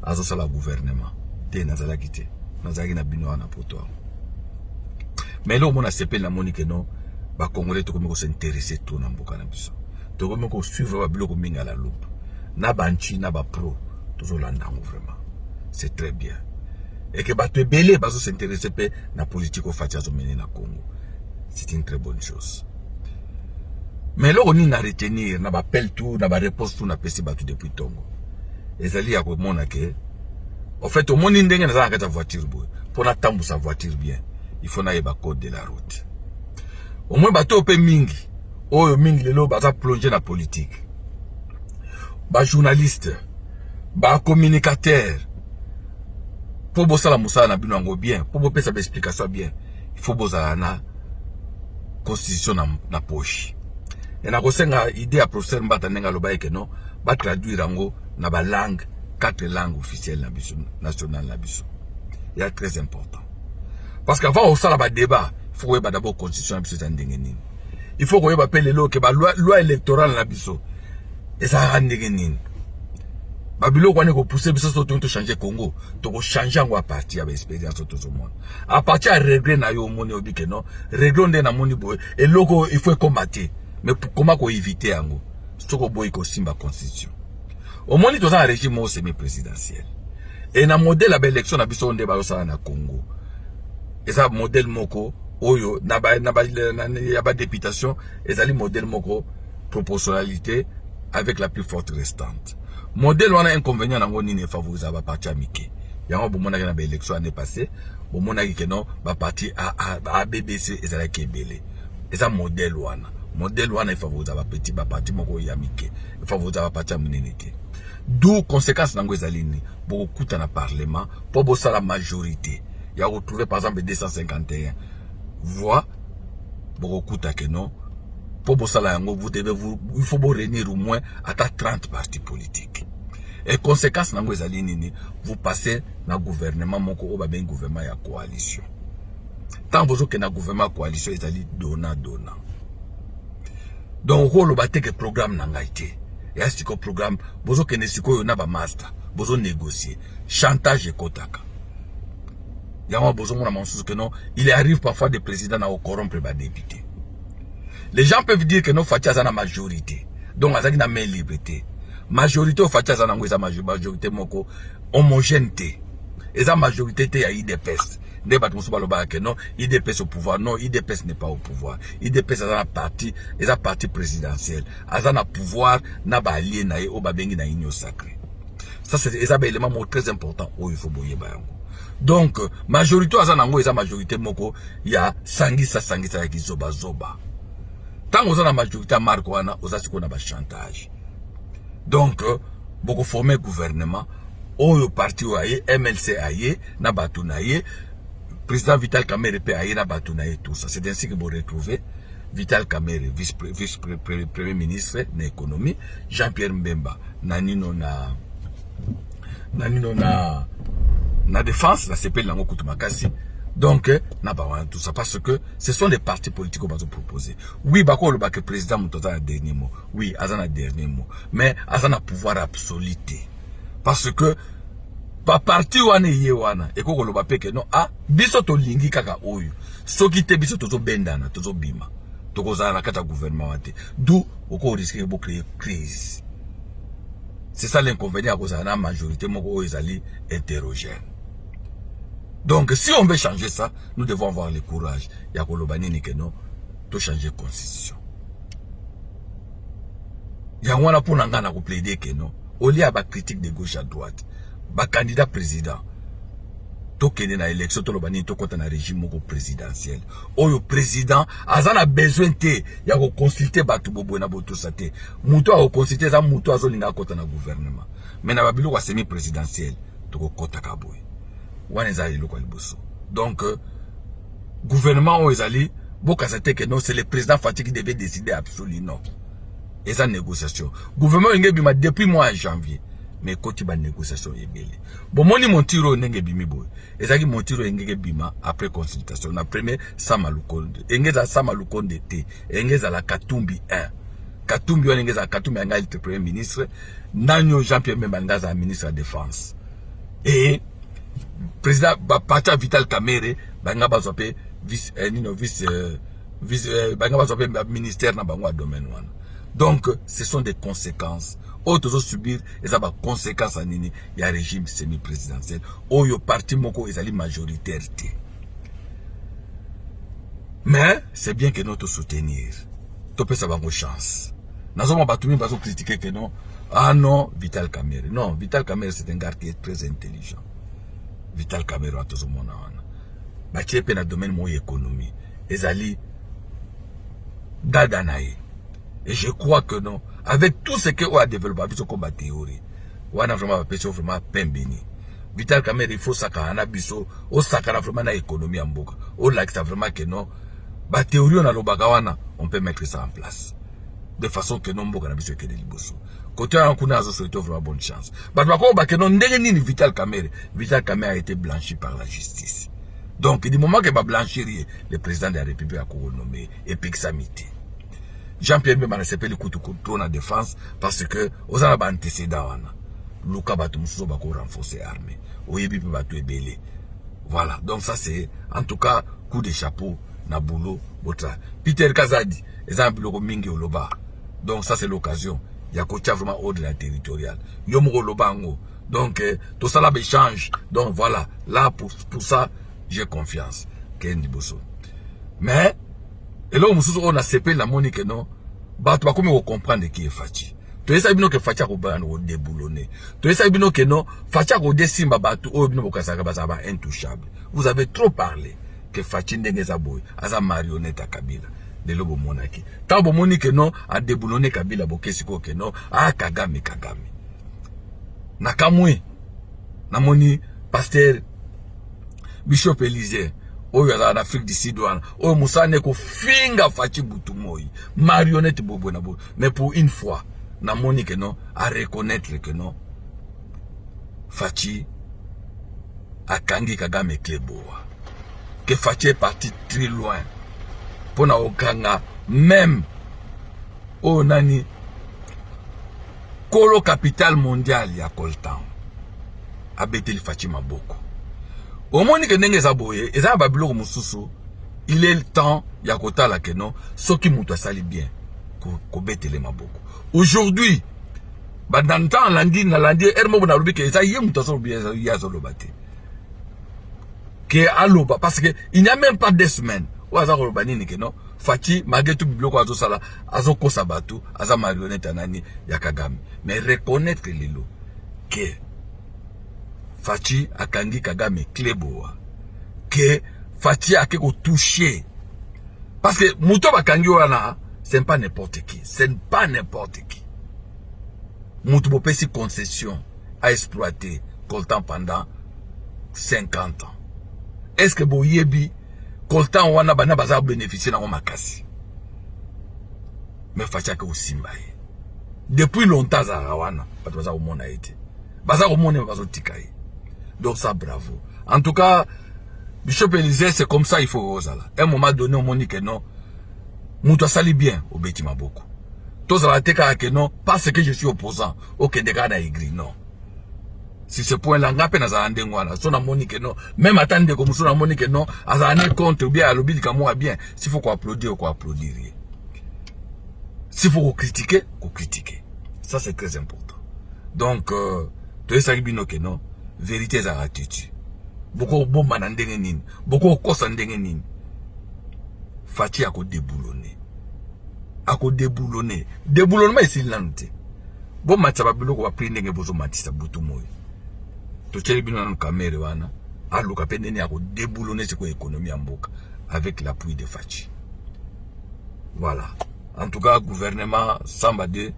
à ce gouvernement. T'es na zala kité, na zala na bino na poto. Mais là on a sepé la monique non, ba Congolais to comme s'intéresser tout na mboka na biso. To comme ko suivre ba biloko minga la loupe. Na banchi na ba pro, toujours là vraiment. C'est très bien. Et que te belé ba s'intéresser pe na politique au fati azo mener na Congo. C'est une très bonne chose. Mais là, on a retenir, on a appel tout, on a réponse tout, on a passé tout depuis Tongo. Et ça dit à quoi mon que, en fait, au monde indien, on a ta voiture, pour attendre sa voiture bien, il faut n'aller pas code de la route. Au moins, bateau pe mingi, oh mingi le lo, baza plonger la politique. Ba journaliste, ba communicateur, pour bosser la moussa na binango bien, pour bosser sa explication bien, il faut bosser la constitution na poche. Et na kosenga idée à professeur Mbata nenga loba que non, ba traduire ango na ba langue, 4 langues officielles na biso, nationales na biso. Il est très important. Parce qu'avant on sala ba débat, il faut ba d'abord constitution na biso ndenge nini. Il faut qu'on appeler le que ba loi électorale na biso. Et ça ndenge nini. Babilo kwane ko pousser biso so to changer Congo, to ko changer ngo à partir ya expérience tout le monde. À partir à regret na yo moni obi ke non, regret nde na moni boy et loko il faut combattre. Mais comment ko éviter ngo? Soko boy ko simba constitution. Au moni to za régime au semi-présidentiel. Et na modèle la élection na biso nde ba ça na Congo. Et ça modèle moko oyo na ba ya ba députation, ezali modèle moko proportionnalité avec la plus forte restante. Modèle wana inconvénient nango nini favoriser ba parti amike. Yango bomona na ba élection année passée, bomona ke non ba parti a BBC ezala ke belé. Et ça modèle wana il favoriser ba petit ba parti moko yamike, il favoriser ba parti amunenité. D'où conséquence nango ezali ni beaucoup na parlement pour bosala la majorité. Il y a retrouvé par exemple 251 voix beaucoup que non pour bosala yango il faut réunir au moins à 30 partis politiques. Et conséquence nango ezali nini, vous passez na gouvernement moko o ba ben gouvernement ya coalition. Tant bozo que na gouvernement coalition ezali dona. Donc rôle ba teke programme na ngaité. Et à ce programme bozo que ne siko yo na ba master, bozo négocier, chantage et kotaka. Yama bozo mona mansusu que non, il arrive parfois des présidents à corrompre ba député. Les gens peuvent dire que non Fatia a la majorité. Donc azaki na main liberté. Majorité au Fatia a la majorité moko homogèneté. Et la majorité te ya IDPS. Ne bat musu baloba que non, IDPS au pouvoir. Non, IDPS n'est pas au pouvoir. IDPS a la parti, et la partie présidentielle. A na pouvoir na ba allié na o ba bengi na union sacrée. Ça c'est un élément très important où il faut boyer bayango. Donc majorité a nango eza majorité moko ya sangisa ya kizoba zoba. Tant que vous avez la majorité à Marco, vous avez un chantage. Donc, beaucoup former gouvernement, au parti MLC aye, na batounaye, président Vital Kamerhe aye, na batounaye, tout ça. C'est ainsi que vous retrouvez Vital Kamerhe, vice-premier ministre de l'économie, Jean-Pierre Mbemba, nanino na défense, la CP Lango Koutumakasi. Donc, n'a pas tout ça parce que ce sont des partis politiques qu'on va se proposer. Oui, bako le bac président Moutoza a dernier mot. Oui, Azan a dernier mot. Mais Azan a pouvoir absolu. Parce que, par parti wane yewana, et qu'on le bape que non, biso to lingi kaka oyu. So qui te biso tozo bendana, tozo bima. Toko za na kata gouvernement wate. D'où, oko risque de créer crise. C'est ça l'inconvénient à cause de la majorité, moko ezali hétérogène. Donc, si on veut changer ça, nous devons avoir le courage. Il y a de changer la constitution. Il y a un pour nous plaider que non. Au lieu de critique de gauche à droite, le candidat président, tout qui est dans l'élection, tout le régime présidentiel. Le président a besoin de consulter Batubobo na Botosate. Mouto a consulté ça, Mouto a zolinga kota na gouvernement. Mais na babilo wa semi-présidentiel, tout kota kaboy. Donc, gouvernement aux alliés, que non, c'est le président Fatih qui devait décider absolument. Et ça, négociation. Gouvernement depuis mois de janvier. Mais quand il y a négociation, il y a belé. Bon, mon montiro n'est bimi boy. Et ça qui montiro est bima après consultation. On a premier Samalukonde. Engeza Samalukonde T. Engeza la Katumbi 1. Katumbi 1 engeza Katumbi anga il premier ministre. Nanyo Jean-Pierre Membangaza ministre de la défense. Et président Pacha Vital Kamerhe banga bazope vice banga bazope ministère na bangwa domaine wana. Donc ce sont des conséquences autres subir et ça va conséquences à nini ya régime semi-présidentiel oyo parti moko ezali majoritaire. Mais c'est bien que notre soutenir topé ça va une chance. Nazoma batumi bazo critiquer que non non Vital Kamerhe. Non, Vital Kamerhe c'est un gars qui est très intelligent. Vital Kamerhe a toujours mon âne. Bachie pe na domaine mo économie. Ezali dadanaye. Et je crois que non. Avec tout ce que on a développé, biso comme théorie. On a vraiment pas vraiment pembeni. Vital Kamerhe il faut sakana biso, o sakana vraiment na économie en boka. On like ça vraiment que non. Ba théorie on a lobakawana, on peut mettre ça en place. De façon que non boka na biso ke de liboso. Côté en kuna azo souhaiter vraiment bonne chance. Ba que non ndenge nini Vital Kamerhe a été blanchi par la justice. Donc du moment que va blanchir le président de la République a nommé et Pixamité. Jean-Pierre Mbemba s'appelle le coup de contrôle en défense parce que aux a antécédents. luka bato mususu bako renforcer armée oyebi pe bato ebele. Voilà, donc ça c'est en tout cas coup de chapeau na boulot botra. Peter Kazadi exemple loko mingi oloba. Donc ça c'est l'occasion ya ko tia vraiment ordre territorial yo mo lobango. Donc tout ça là échange. Donc voilà, là pour ça j'ai confiance Kendi Bosso. Mais et là mususu on a CP la monique non bato ba comme comprendre qui est Fachi. To esa bino ke Fachi ko ba no déboulonner. To esa bino ke non Fachi ko desimba bato o bino bokasaka ba intouchable. Vous avez trop parlé que Fachi ndenge za boy aza marionnette à Kabila de lobo monaki. Tabo monique non a déboulonner Kabila bokesiko ke non a Kagame. Nakamwe namoni pasteur Bishop Élisée oyo en Afrique du Sud oyo musane ko finga Fachi butumoi marionnette bobo na bo. Mais pour une fois namoni que non à reconnaître que non Fachi akangi Kagame Kleboa que Fachi est parti très loin pour na okanga même o nani Kolo capitale mondiale ya Coltan abeteli Fachi maboko. Au moins que ndenge zaboye eza babiloko mususu il est le temps ya kotala que non soki muto sali bien ko betele maboko. Aujourd'hui dans le temps lundi na lundi ermo na lobi que eza ye muto solo bien ya solo bate que aloba parce que il n'y a même pas 2 semaines ou aza ko banini que non Fachi malgré tout biloko azo sala azo kosa batu aza marionnette nani ya Kagame. Mais reconnaître lelo que Fachi akangi Kagame Kleboa que Fachi a quelque touché parce que muto bakangi wana c'est pas n'importe qui, c'est pas n'importe qui. Muto bopesi concession à exploiter Coltan pendant 50 ans. Est-ce que boyebi Coltan wana bana baza bénéficier na makasi? Mais Fachi a que osimbaye depuis longtemps za wana bato baza omona été baza omona bazo tikaye. Donc ça bravo. En tout cas Bishop Élisée c'est comme ça il faut oser là. Un moment donné on moni que non muto sali bien au bêtiment beaucoup. Tous la teka que non parce que je suis opposant au Kendega na igri non. Si ce point là ngape na za ndengwana so na moni que non même attendre comme so na moni que non azane contre bien à lobby kamo bien s'il faut qu'on applaudir ou qu'on applaudir. S'il faut critiquer, qu'on critique. Ça c'est très important. Donc tu es bino que non vérité za attitude. Beaucoup bomba na ndenge nini, beaucoup kosa ndenge nini. Fachi ako déboulonner. Ako déboulonner. Déboulonnement ici lante. Bon matcha babilo ko ba prendre ndenge bozo matisa butu moyo. To tsheli bino na kamera wana. Aluka pendeni ako déboulonner ce ko économie en mboka avec l'appui de Fachi. Voilà. En tout cas gouvernement samba de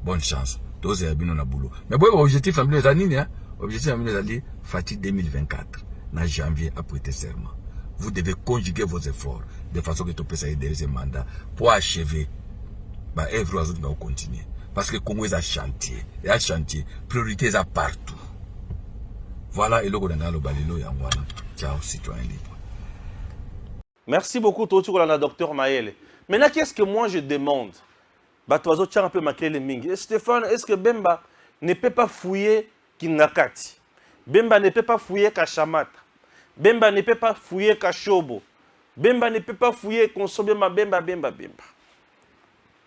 bonne chance. Tous les bino na boulot. Mais bon objectif famille les années hein. Objectif famille les alliés Fachi 2024 en janvier à prêter serment. Vous devez conjuguer vos efforts de façon que tu puisses aider deuxième mandat pour achever. Bah, œuvre oiseau va continuer. Parce que Congo est à chantier. Et à chantier, priorité est à partout. Voilà, et le Godanga le balilo yangwana. Ciao, citoyen libre. Merci beaucoup, Tochoukolana, docteur Maël. Maintenant, qu'est-ce que moi je demande? Bah, toi, tu as un peu marqué les ming. Stéphane, est-ce que Bemba ne peut pas fouiller Kinakati? Bemba ne peut pas fouiller Kachamata. Bemba ne peut pas fouiller Kachobo. Bemba ne peut pas fouiller Konsobema Bemba.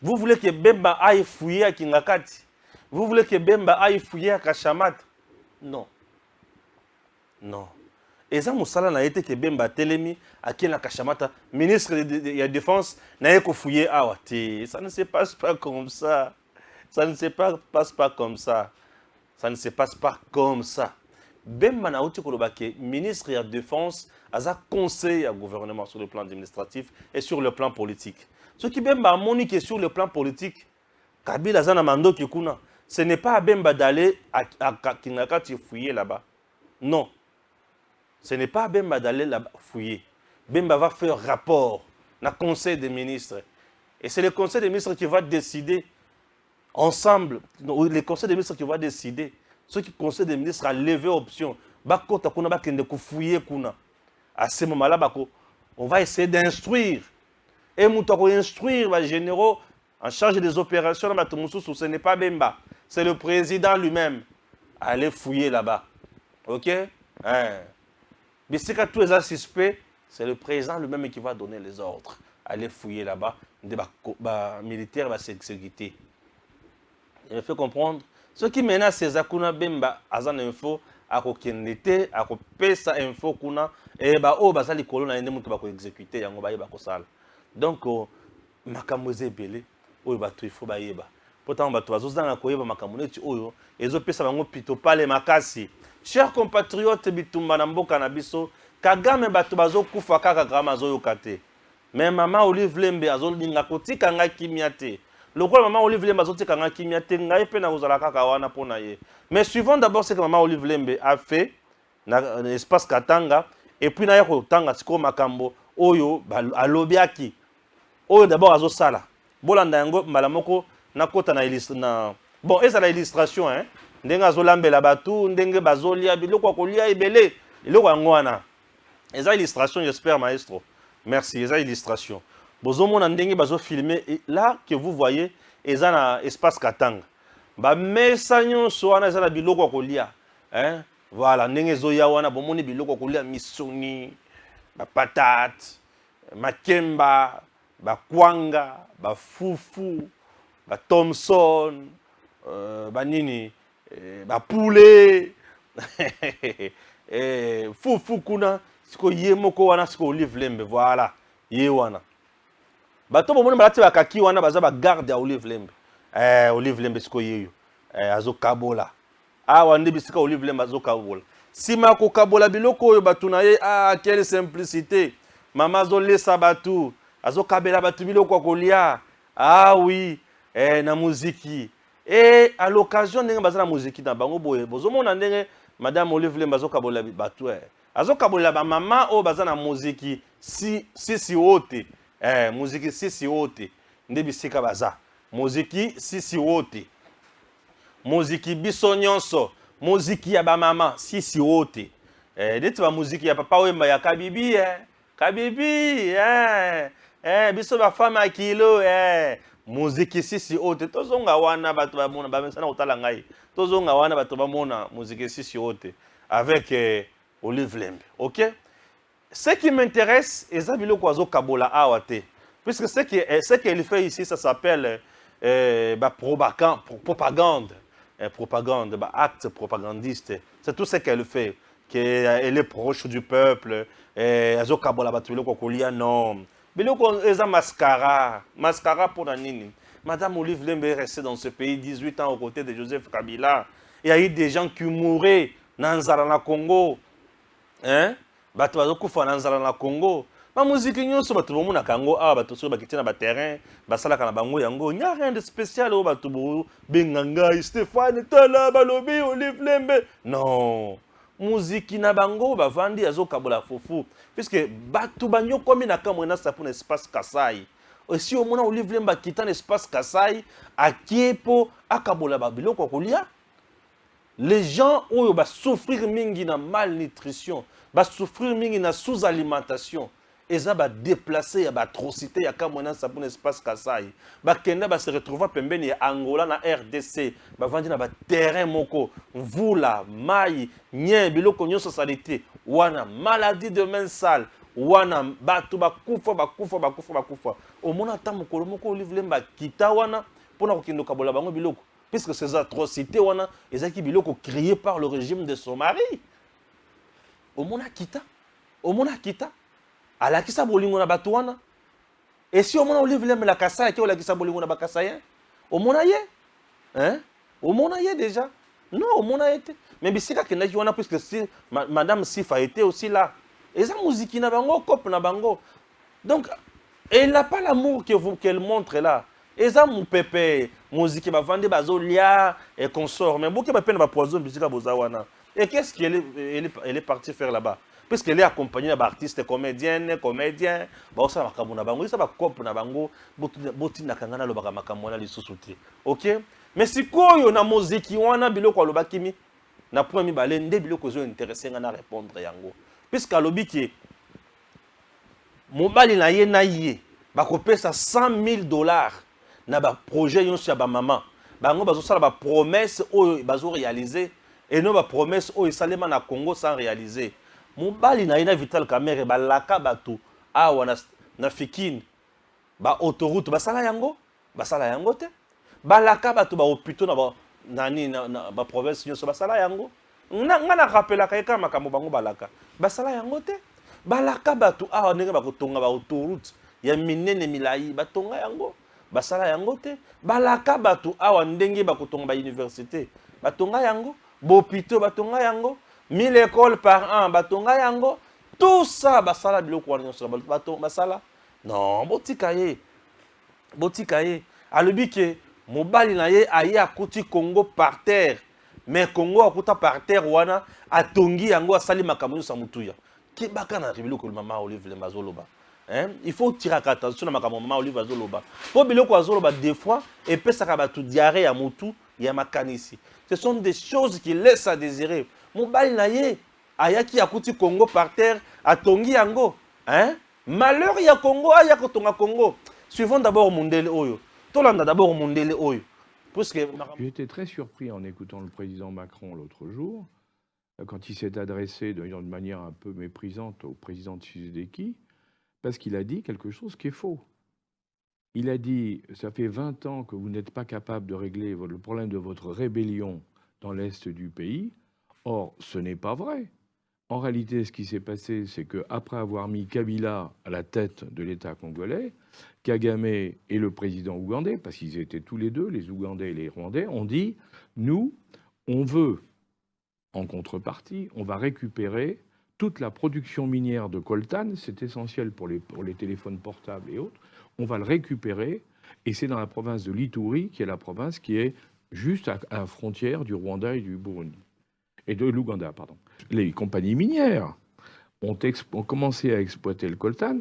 Vous voulez que Bemba aille fouiller à Kingakati? Vous voulez que Bemba aille fouiller à Kachamata? Non. Non. Et ça, Moussala n'a été que Bemba Telemi à Kina Kachamata, ministre de la Défense, n'a pas fouillé à Wati. Ça ne se passe pas comme ça. Ça ne se passe pas comme ça. Ça ne se passe pas comme ça. Bemba na outi kolobake ministre de la Défense a conseil au gouvernement sur le plan administratif et sur le plan politique. Ce qui Bemba a monique sur le plan politique, Kabila zana mando kikuna, ce n'est pas à Bemba d'aller à Kinakati fouiller là-bas. Non. Ce n'est pas à Bemba d'aller là-bas fouiller. Bemba va faire rapport dans le conseil des ministres. Et c'est le conseil des ministres qui va décider ensemble, le conseil des ministres qui va décider. Ceux qui conseillent des ministres à lever option. À ce moment-là, on va essayer d'instruire. Et nous allons instruire les généraux en charge des opérations. Ce n'est pas Bemba, c'est le président lui-même. allez fouiller là-bas. Ok? Mais si tous les suspects, c'est le président lui-même qui va donner les ordres. Allez fouiller là-bas, des militaires va sécurité. Il faut comprendre. Ce qui menacent ces Akuna Bemba, Azan Info, à Kokendete, à Kopesa Info Kuna, et Bazali Kolona, et Nemo qui va exécuter, Yango Baye Bakosal. Donc, Makamoze Belé, il faut Bayeba. Pourtant, Batoazos dans la Koyeba Makamoneti Oyo, et Zopesa Bango Pito Pale Makasi. Chers compatriotes, Bitumba Nambo Kanabiso, Kagame Batubazo Kufa Kaka Gramazo Yokate. Mais maman Olive Lembe Azol Ningakoti Kanga Kimiate. Le roi maman Olive Lembe Azol Kanga Kimiate, Ngaye Pena Uzalaka Kawana Ponaye. Mais suivons d'abord ce que maman Olive Lembe a fait, dans l'espace Katanga, et puis Nayako Tanga Siko Makambo, Oyo, Alobiaki. Oyo d'abord Azol Sala. Bolanda Yango, Malamoko, Nakota na illustration. Bon, et ça la illustration, hein. Ndenge Azolambe la Batu, Ndenge Bazolia, Biloko Kolia Ebele, Biloko Angwana. Et ça illustration, j'espère, maestro. Merci, et ça illustration. Bozomo na Ndenge Bazo filmé, là que vous voyez, et ça na espace Katanga. Ba mesanyo soana ça la Biloko Kolia. Hein? Voilà, Ndenge Zoya wana, bomoni Biloko Kolia, misoni, ba patate, makemba, ba kwanga, ba fufu, ba Thomson, ba nini, ba poulet, fufu kuna, siko yemoko wana, siko Olive Lembe, voilà, ye wana. Ba to bomoni balati ba kaki wana, baza ba garde ya Olive Lembe. Olive Lembe siko yeyo, azo kabola. Wande bisika Olive Lembe azo kabola. Sima ko kabola biloko oyo batuna ye, quelle simplicité. Mama zo lesa batu, azo kabela batu biloko kolia. Oui, na muziki. Et à l'occasion ndenge baza na muziki na bango boye, bozomona ndenge madame Olive Lembe azo kabola batu. Azo kabola ba mama o baza na muziki si wote. Muziki si wote. Nde bisika baza. Muziki si wote. Muziki biso nyonso. Muziki ya ba mama si wote. Deti ba muziki ya papa Wemba ya Kabibi Kabibi biso ba femme kilo muziki si wote. Tozonga wana bato ba mona ba mesana otala ngai. Tozonga wana bato ba mona muziki si wote avec Olive Lembe. OK? Ce qui m'intéresse est Zabilo Kwazo Kabola Awate. Puisque ce qu'elle fait ici, ça s'appelle propagande. Propagande, acte propagandiste. C'est tout ce qu'elle fait. Elle est proche du peuple. Azo Kabola Batulio Kokolia, non. Biloko Eza Mascara. Mascara pour Nanini. Madame Olive Lembe est restée dans ce pays 18 ans aux côtés de Joseph Kabila. Il y a eu des gens qui mouraient dans le Congo. Hein? Bato bazokufa na nzala na Congo. Ba musique nyonso bato bomona kango bato so bakiti na ba terrain, basala kana bango yango. Nya rien de spécial o bato bo benganga Stéphane Tala balobi Olive Lembe. Non. Musique na bango ba vandi azokabola fofu. Puisque bato banyo komi na kamwena sa pour espace Kasai. Si au mona Olive Lembe kita na espace Kasai, akiepo akabola ba biloko kolia. Les gens oyo ba souffrir mingi na malnutrition. Va souffrir mingi na sous-alimentation. Et ça va déplacer, ya ba atrocité, ya kamona sa pour espace Kasai. Ba kenda ba se retrouver pembeni ya Angola na RDC. Ba vandi na ba terrain moko, vula, mai, nye biloko nyonso salite. Wana maladie de main sale. Wana batu ba kufa. Au mona ta mokolo moko Olive Lembe kita wana pona kokendo kabola bango biloko. Puisque ces atrocités wana ezaki biloko créé par le régime de son mari. Au mona kita à la kisa bolingo na batuana et si au mona Olive Lembe la Kasai ki o la kisa bolingo na bakasayen au mona ye déjà non au mona était mais bisika kena wana puisque si madame Sifa était aussi là et ça musique na bango cop na bango donc elle n'a pas l'amour qu'elle montre là et ça mon pépé musique ba vendre bazolia et consort mais beaucoup ba peine ba poison bisika bozawana. Et qu'est-ce qu'elle est partie faire là-bas? Puisqu'elle est accompagnée d'artistes comédiens, bah ça va kamuna bango, ça va cop na bango, boti na kangana lo baka makamona li sosuti. OK? Mais si koyo na musique wana biloko lo bakimi, na premier balende biloko zo intéressé na répondre yango. Puisqu'à lobiki mobali na ye ba kopesa $100,000 na ba projet yon sur ba maman. Bango bazo sala ba promesse o bazo réaliser. et non ba promesse o esalema na Congo sans réaliser. Mobali na ina Vital Kamerhe balaka bato awa na fikini ba autoroute basala yango te. Balaka bato ba hôpitaux na ba nani na ba province nyonso basala yango. Nga na rappelaka eka makambo bango balaka basala yango te. Balaka bato awa ndenge bakotonga ba autoroute ya minene milai batonga yango basala yango te. Balaka bato awa ndenge bakotonga ba université batonga yango, ba hôpitaux batonga yango, 1000 écoles par an batonga yango. Tout ça basala biloko wana nyonso basala. Non, botika ye alobi ke mobali na ye aye akuti Congo par terre, mais Congo akuta par terre wana atongi yango asali makambo nyonso mutuya ke baka na biloko mama Olive Lemba zoloba. Il faut tirer attention na makambo mama Olive zoloba po biloko azoloba des fois et pesaka batu diarrhée ya mutu ya makanisi. Ce sont des choses qui laissent à désirer. Mobali na ye ayaki akuti Congo par terre atongi yango, malheur ya Congo aya kotonga Congo. Suivons d'abord Mundele Oyo. Tolanda d'abord Mundele Oyo. J'étais très surpris en écoutant le président Macron l'autre jour, quand il s'est adressé d'une manière un peu méprisante au président Tshisekedi, parce qu'il a dit quelque chose qui est faux. Il a dit, ça fait 20 ans que vous n'êtes pas capable de régler le problème de votre rébellion dans l'est du pays. Or, ce n'est pas vrai. En réalité, ce qui s'est passé, c'est qu'après avoir mis Kabila à la tête de l'État congolais, Kagame et le président ougandais, parce qu'ils étaient tous les deux, les Ougandais et les Rwandais, ont dit « Nous, on veut, en contrepartie, on va récupérer toute la production minière de coltan, c'est essentiel pour les téléphones portables et autres, on va le récupérer, et c'est dans la province de l'Ituri, qui est la province qui est juste à la frontière du Rwanda et du Burundi. Et de l'Ouganda, pardon. Les compagnies minières ont commencé à exploiter le coltan.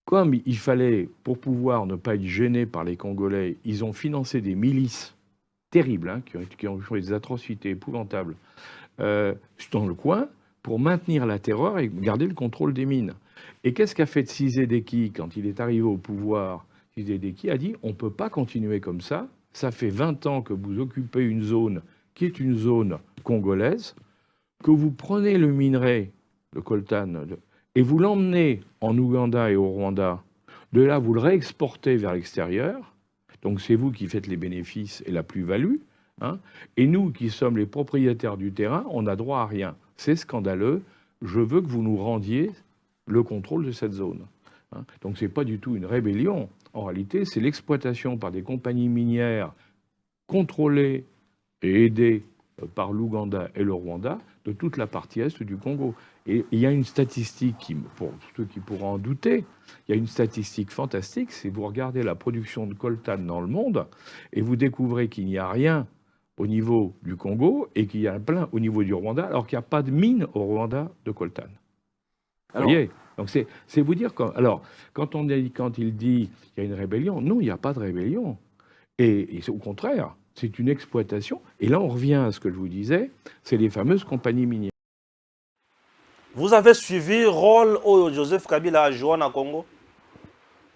Comme il fallait, pour pouvoir ne pas être gênés par les Congolais, ils ont financé des milices terribles, qui ont fait des atrocités épouvantables dans le coin, pour maintenir la terreur et garder le contrôle des mines. Et qu'est-ce qu'a fait Tshisekedi quand il est arrivé au pouvoir? Tshisekedi a dit, on ne peut pas continuer comme ça. Ça fait 20 ans que vous occupez une zone qui est une zone congolaise, que vous prenez le minerai, le coltan, et vous l'emmenez en Ouganda et au Rwanda. De là, vous le réexportez vers l'extérieur. Donc c'est vous qui faites les bénéfices et la plus-value. Et nous, qui sommes les propriétaires du terrain, on n'a droit à rien. C'est scandaleux. Je veux que vous nous rendiez le contrôle de cette zone. Donc ce n'est pas du tout une rébellion. En réalité, c'est l'exploitation par des compagnies minières contrôlées et aidées par l'Ouganda et le Rwanda de toute la partie est du Congo. Et il y a une statistique, pour ceux qui pourront en douter, il y a une statistique fantastique, c'est vous regardez la production de coltan dans le monde et vous découvrez qu'il n'y a rien au niveau du Congo et qu'il y a plein au niveau du Rwanda, alors qu'il n'y a pas de mine au Rwanda de coltan. Vous voyez? Donc c'est vous dire... Alors, quand il dit qu'il y a une rébellion, non, il n'y a pas de rébellion. Et au contraire, c'est une exploitation. Et là, on revient à ce que je vous disais, c'est les fameuses compagnies minières. Vous avez suivi le rôle où Joseph Kabila a joué en Congo?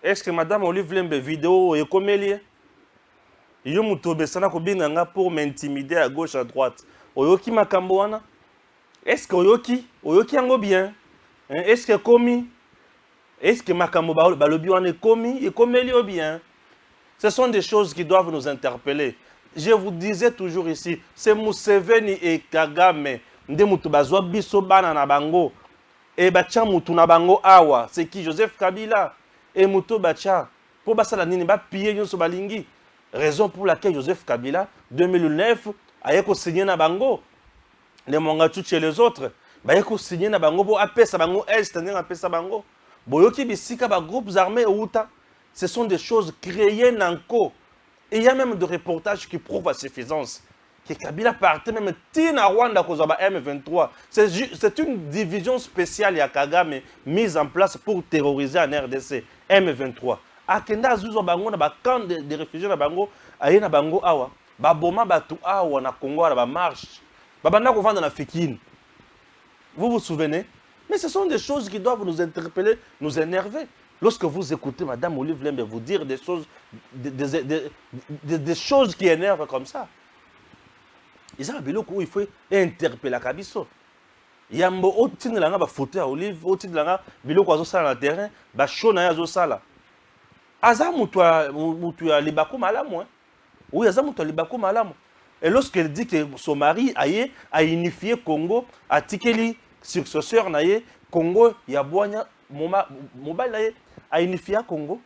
Est-ce que Madame Olive Lembe vidéo est comme elle? Il y a un pour m'intimider à gauche, à droite. Oyoki Makamboana? Est-ce que Oyoki ango bien? Est-ce que Komi? Est-ce que Makambo Balobiwan est commis? Et comme elle bien? Ce sont des choses qui doivent nous interpeller. Je vous disais toujours ici, c'est Museveni et Kagame. Nde mutu bazwa biso bana na bango. Et bacha mutu na bango awa. C'est qui? Joseph Kabila. Et mutu bacha. Pour basala nini ba piye nyonso balingi. Raison pour laquelle Joseph Kabila, 2009, a ko signé na bango. Les Mongachu chez les autres. Ba ko signé na bango pour apesa bango est ndenga apesa bango. Boyoki bisika ba groupes armés outa. Ce sont des choses créées nanko. Et il y a même des reportages qui prouvent à suffisance que Kabila partait même Tina Rwanda Kozaba M23. C'est une division spéciale à Kagame mise en place pour terroriser en RDC. M23. Akenda Zuzo Bango na ba camp de réfugiés na Bango, aye na Bango awa, ba boma batu awa na Congo na ba marche. Ba banda ko vendre na Fikine. Vous vous souvenez? Mais ce sont des choses qui doivent nous interpeller, nous énerver. Lorsque vous écoutez Madame Olive Lembe vous dire des choses, des choses qui énervent comme ça. Ils ont biloko où il faut interpeller la kabiso. Yambo otine langa ba fauteuil à olive, otine langa biloko azo sala na terrain, ba shona ya azo sala. Aza mutu ya libako malamu. Oui, aza mutu ya libako malamu. Et lorsqu'elle dit que son mari a unifié Congo, a tikeli successeur naye Congo ya boanya mobile naye a unifié Congo.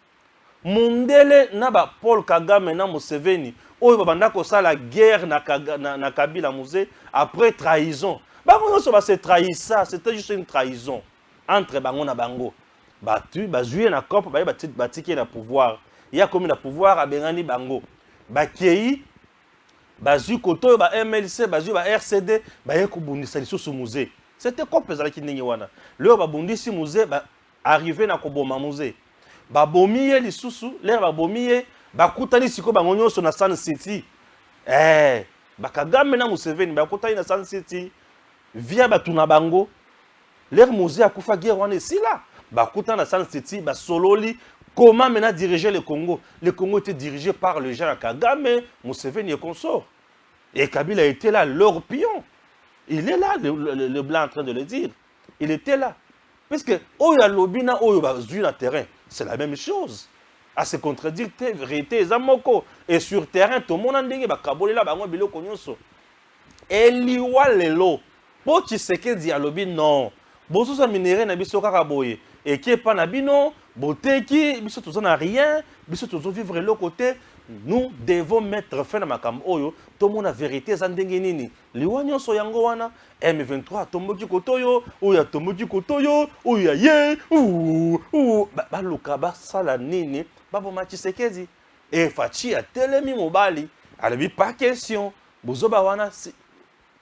Mondele na ba Paul Kagame na Museveni oyo babanda ko sala guerre na Kabila Musée après trahison. Bango so ba se trahir ça, c'était juste une trahison entre bango na bango. Batu bazuye na COP ba tiki na pouvoir. Il y a comme na pouvoir a bengani bango. Ba kei bazu koto ba MLC bazu ba RCD ba yeko bundisa lisusu musée. C'était quoi pezala ki ndenge wana. Leo ba bundisi musée ba arrivé na koboma musée. Ba bomiye lisusu, l'air ba bomiye ba kutani siko ba ngonyoso na Sun City. Ba Kagame na Museveni ba kutani na Sun City via ba tuna bango. L'air musée akufa guerre wana sila. Ba kutani na Sun City ba sololi. Comment maintenant diriger le Congo? Le Congo était dirigé par le général Kagame, Museveni et consort. Et Kabila était là, leur pion. Il est là, le blanc en train de le dire. Il était là. Parce que, Oya Lobina, Oya Zuna terrain, c'est la même chose. À se contredire, vérité, Zamoko. Et sur terrain, tout le monde a dit, Kabole là, Bango Bilo Konyoso. Et liwa lelo. Po Tshisekedi alobi non. Boso sa minéré na biso kaka boye. Et qui est pas na bino, boteki, biso tozo na rien, biso tozo vivre l'autre côté. Nous devons mettre fin à makambo oyo. Tout le monde a vérité zandenge nini. Liwa nyonso yango wana. M23 tomboki kotoyo, oya tomboki kotoyo, oya ye, ba luka ba sala nini, ba boma Tshisekedi. Et Fachi a telemi mobali. Alobi pas question. Bozoba wana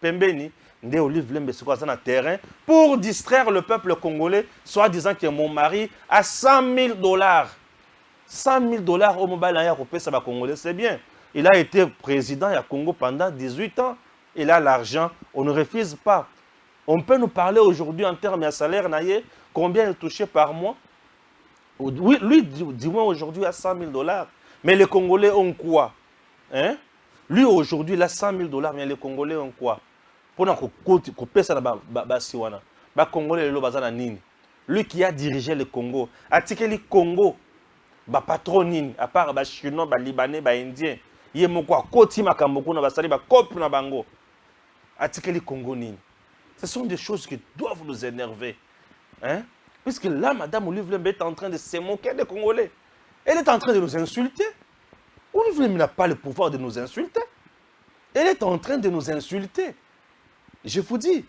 pembeni. Nde Olive Lembe se croise dans le terrain pour distraire le peuple congolais, soit disant que mon mari a $100,000. $100,000 au mobile européen, ça va congolais, c'est bien. Il a été président à Congo pendant 18 ans. Il a l'argent, on ne refuse pas. On peut nous parler aujourd'hui en termes de salaire, combien il touchait par mois. Oui, lui, dis-moi aujourd'hui, il a $100,000. Mais les Congolais ont quoi? Hein? Lui, aujourd'hui, il a $100,000, mais les Congolais ont quoi? Lui qui a dirigé le Congo, a tiqué le Congo, patron, à part les Chinois, les Libanais, les Indiens, il y a quoi, Koti Makamboko, les Kop na Bango, a tiqué le Congo. Ce sont des choses qui doivent nous énerver. Hein? Puisque là, Madame Olive Lembe est en train de se moquer des Congolais. Elle est en train de nous insulter. Olive Lembe n'a pas le pouvoir de nous insulter. Elle est en train de nous insulter. Je vous dis,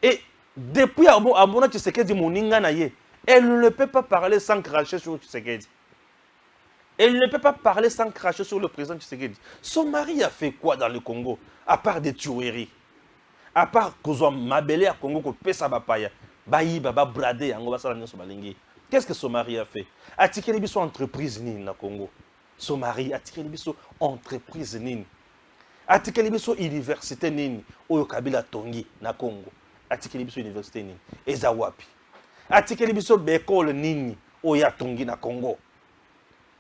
et depuis Abona Tshisekedi Moninga Naye, elle ne peut pas parler sans cracher sur Tshisekedi. Elle ne peut pas parler sans cracher sur le président Tshisekedi. Son mari a fait quoi dans le Congo, à part des tueries? À part qu'on soit mabelé à Congo, qu'on paie sa bapaya, bayi baba bradé, qu'est-ce que son mari a fait? A tiré les entreprise nini na Congo. Son mari a tiré les entreprise nini. Atikeli biso université nini oyo Kabila tongi na Congo. Atikeli biso université nini eza wapi. Atikeli biso bekole nini oyo tongi na Congo.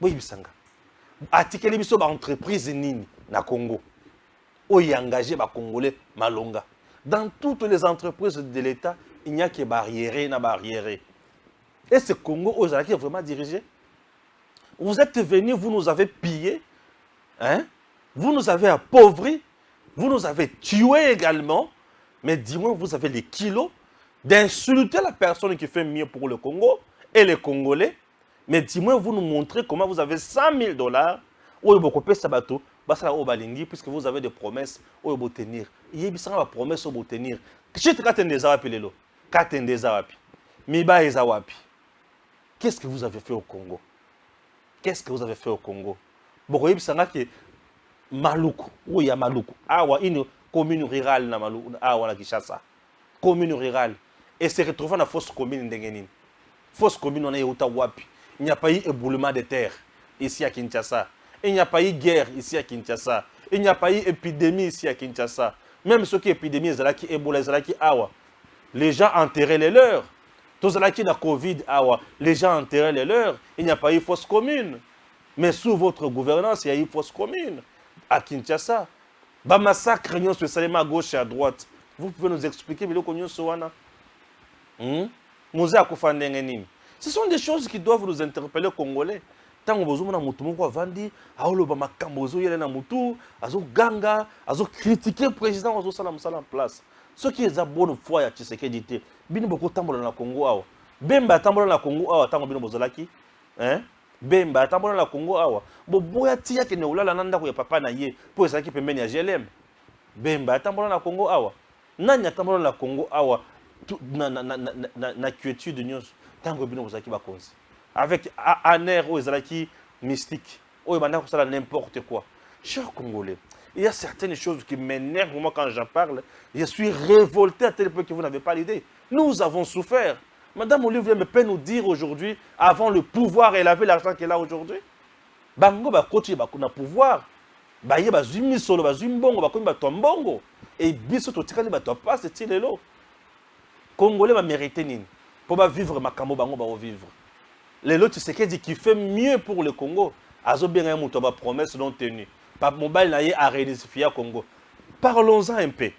Boyi bisanga. Atikeli biso ba entreprise nini na Congo. Oyo engagé ba Congolais malonga. Dans toutes les entreprises de l'État, il n'y a que barrière na barrière. Et ce Congo oyo qui est vraiment dirigé. Vous êtes venus, vous nous avez pillé. Hein? Vous nous avez appauvris, vous nous avez tués également, mais dis-moi, vous avez les kilos d'insulter la personne qui fait mieux pour le Congo et les Congolais, mais dis-moi, vous nous montrez comment vous avez $100,000, puisque vous avez des promesses au tenir. Il y a des promesses au tenir. Qu'est-ce que vous avez fait au Congo? Qu'est-ce que vous avez fait au Congo? Maluku, où il y a Maluku. Awa, une commune rurale na Maluku, awa na Kinshasa. Commune rurale. Et se retrouve dans la fausse commune d'Engenin. Fausse commune, on est au Tawapi. Il n'y a pas eu éboulement de terre ici à Kinshasa. Il n'y a pas eu guerre ici à Kinshasa. Il n'y a pas eu épidémie ici à Kinshasa. Même ceux qui épidémie, qui Ebola, qui awa. Les gens enterraient les leurs. Tous ceux qui ont la Covid, awa. Les gens enterraient les leurs. Il n'y a pas eu fausse commune. Mais sous votre gouvernance, il y a eu fausse commune. À Kinshasa, Ba massacre nyon spécialement à gauche et à droite. Vous pouvez nous expliquer biloko nyon sowana? Moza akufande ngenini. Ce sont des choses qui doivent nous interpeller Congolais. Tant que vous avez mutu moko vandi, aolo ba makambo zo yele na mutu, azo ganga, azo critiquer le président, azo sala musala en place. Ce qui est à bonne foi ya Tshisekedi te. Bino boko tambola na Congo awa. Bemba tambola na Congo awa tango bino bozalaki. Bemba tambola na Congo awa. Boboya tia ke ne ulala nanda ko ya papa na ye, po esaki pembeni ya GLM. Bemba tambola na Congo awa. Nanya tambola na Congo awa. Na quiétude nyonso tango bino bozalaki bakonzi. Avec un air où ils mystique, où ils ça n'importe quoi. Chers Congolais, il y a certaines choses qui m'énervent moi quand j'en parle. Je suis révolté à tel point que vous n'avez pas l'idée. Nous avons souffert. Madame Olivier me peut nous dire aujourd'hui, avant le pouvoir, elle avait l'argent qu'elle a aujourd'hui. Bango ba koti ba kuna pouvoir. Ba ye ba zumi solo ba zumbongo ba komi ba tombongo. Et biso to tikali ba to pas c'est lelo. Congolais va mériter nini pour ba vivre makambo bango ba vivre. Les autres, c'est qu'il dit qu'il fait mieux pour le Congo. Azo bien un mouton, promesse non tenue. Par mobile naïe à réunifier Congo. Parlons-en un peu.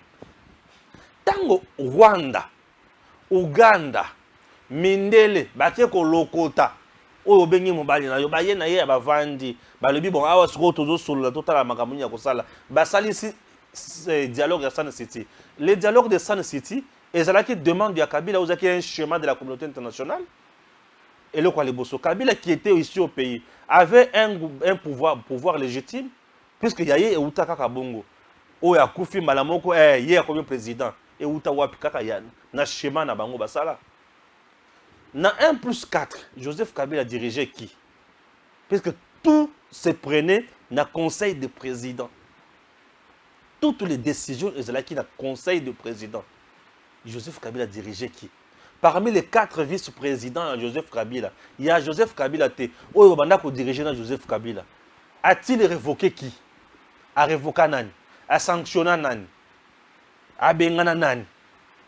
Tango Rwanda, Uganda, Mindele, Bateko Lokota, o bengi mobile na yo baye na ye ba vandi, ba lebi bon awa soko tozo solo total la makamuni ya kosala. Ba sali dialogue de Sun City. Les dialogues de Sun City, ezalaki demande ya Kabila ozaki un chemin de la communauté internationale. Et le Kwaleboso, Kabila qui était ici au pays, avait un pouvoir légitime, puisque Yaye et Outa Kakabongo, ou Yakoufi Malamoko, Yé comme président, et Outa Wapikaka Yan, na schéma na Bango Basala. Na 1+4, Joseph Kabila dirigeait qui? Puisque tout se prenait dans le conseil de président. Toutes les décisions, étaient qui dans le conseil de président. Joseph Kabila dirigeait qui? Parmi les 4 vice-présidents de Joseph Kabila, il y a Joseph Kabila T. Où il a dirigé Joseph Kabila. A-t-il révoqué qui? A révoqué Nani? A sanctionné Nani? A bengana Nani?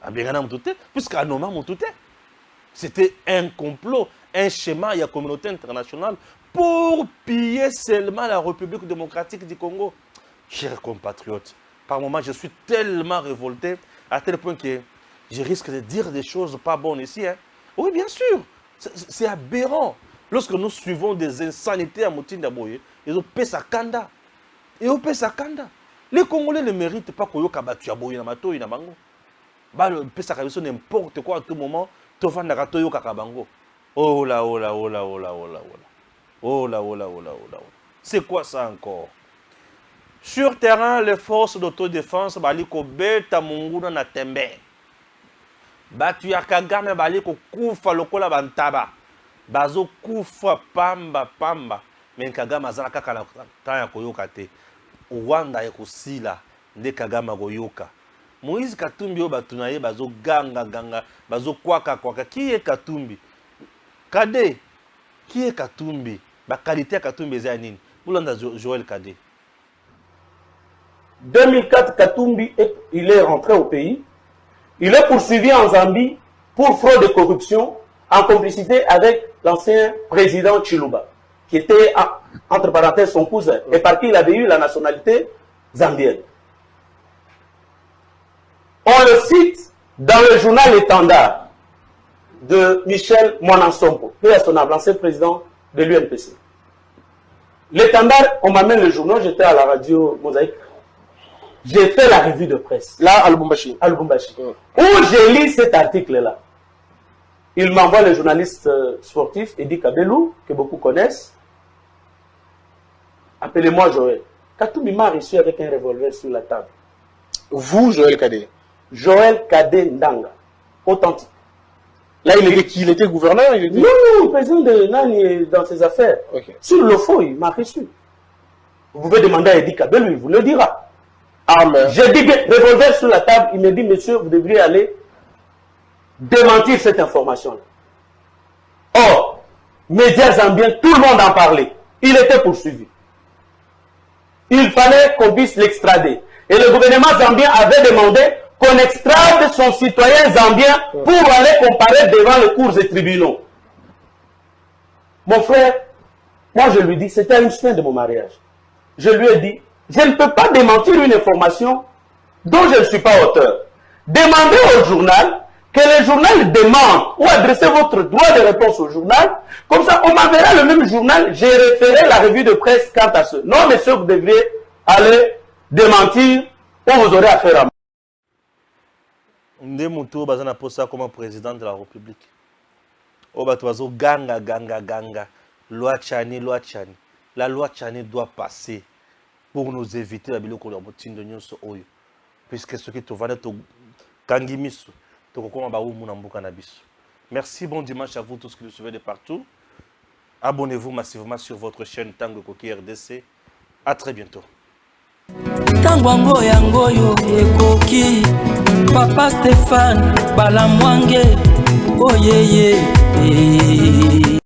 A bengana Moutouté? Puisqu'à Noma Moutouté, c'était un complot, un schéma de la communauté internationale pour piller seulement la République démocratique du Congo. Chers compatriotes, par moments, je suis tellement révolté à tel point que je risque de dire des choses pas bonnes ici. Hein. Oui, bien sûr. C'est aberrant. Lorsque nous suivons des insanités à Moutinda Boye, ils ont payé sa kanda. Ils ont payé sa kanda. Les Congolais ne méritent pas qu'on y ait un Boye, Namato, Nabango. Bah, le payé sa kanda, n'importe quoi à tout moment. Tofan Nagato, Yo Kakabango. Oh là, oh là, oh là, oh là, oh là, oh là. Oh là, oh là, oh là, oh là. C'est quoi ça encore? Sur terrain, les forces d'autodéfense, Baliko Beta Munguna na Tembe. Batu ya Kagame bali ko kufa lokola bantaba. Bazo kufa pamba. Men Kagame azala kaka la tanya koyoka te. Rwanda ya kusila nde Kagame koyoka. Moïse Katumbi o batu na ye bazo ganga, bazo kwaka. Qui est Katumbi? Kade. Qui est Katumbi? Ba qualité Katumbi eza nini? Boulanda Joël Kade. 2004, Katumbi, il est rentré au pays. Il est poursuivi en Zambie pour fraude et corruption en complicité avec l'ancien président Chiluba, qui était, entre parenthèses, son cousin, et par qui il avait eu la nationalité zambienne. On le cite dans le journal L'étendard de Michel Mwanansompo, qui est son ancien président de l'UNPC. L'étendard, on m'amène le journal, j'étais à la radio Mosaïque. J'ai fait la revue de presse. Là, à Lubumbashi. À Lubumbashi. Où j'ai lu cet article-là. Il m'envoie le journaliste sportif, Edi Kabelou, que beaucoup connaissent. Appelez-moi Joël. Katumbi m'a reçu avec un revolver sur la table. Vous, Joël Kadé? Joël Kadé Ndanga. Authentique. Là, il était gouverneur? Non, président de Nani dans ses affaires. Okay. Sur le fond, il m'a reçu. Vous pouvez demander à Edi Kabelou, il vous le dira. J'ai dit, revolver sur la table, il me dit, monsieur, vous devriez aller démentir cette information-là. Or, médias zambiens, tout le monde en parlait. Il était poursuivi. Il fallait qu'on puisse l'extrader. Et le gouvernement zambien avait demandé qu'on extrade son citoyen zambien pour aller comparer devant les cours et tribunaux. Mon frère, moi je lui dis, c'était une semaine de mon mariage. Je lui ai dit, Je ne peux pas démentir une information dont je ne suis pas auteur. Demandez au journal, que le journal demande ou adressez votre droit de réponse au journal. Comme ça, on m'enverra le même journal. J'ai référé la revue de presse quant à ce. Non, monsieur, vous devriez aller démentir ou vous aurez affaire à moi. Ndemuto bazana posa comme président de la République. Obatoazo ganga ganga ganga. Loi Tchani, loi Tchani. La loi Tchani doit passer pour nous éviter la biloko de motin de nyonso oyo. Puisque ce qui te va d'être kangimisu. Merci, bon dimanche à vous tous qui nous suivez de partout. Abonnez-vous massivement sur votre chaîne Tango Koki RDC. À très bientôt. Tango yangoyo ekoki Papa Stéphane Balamwange. Oh yeah yeah.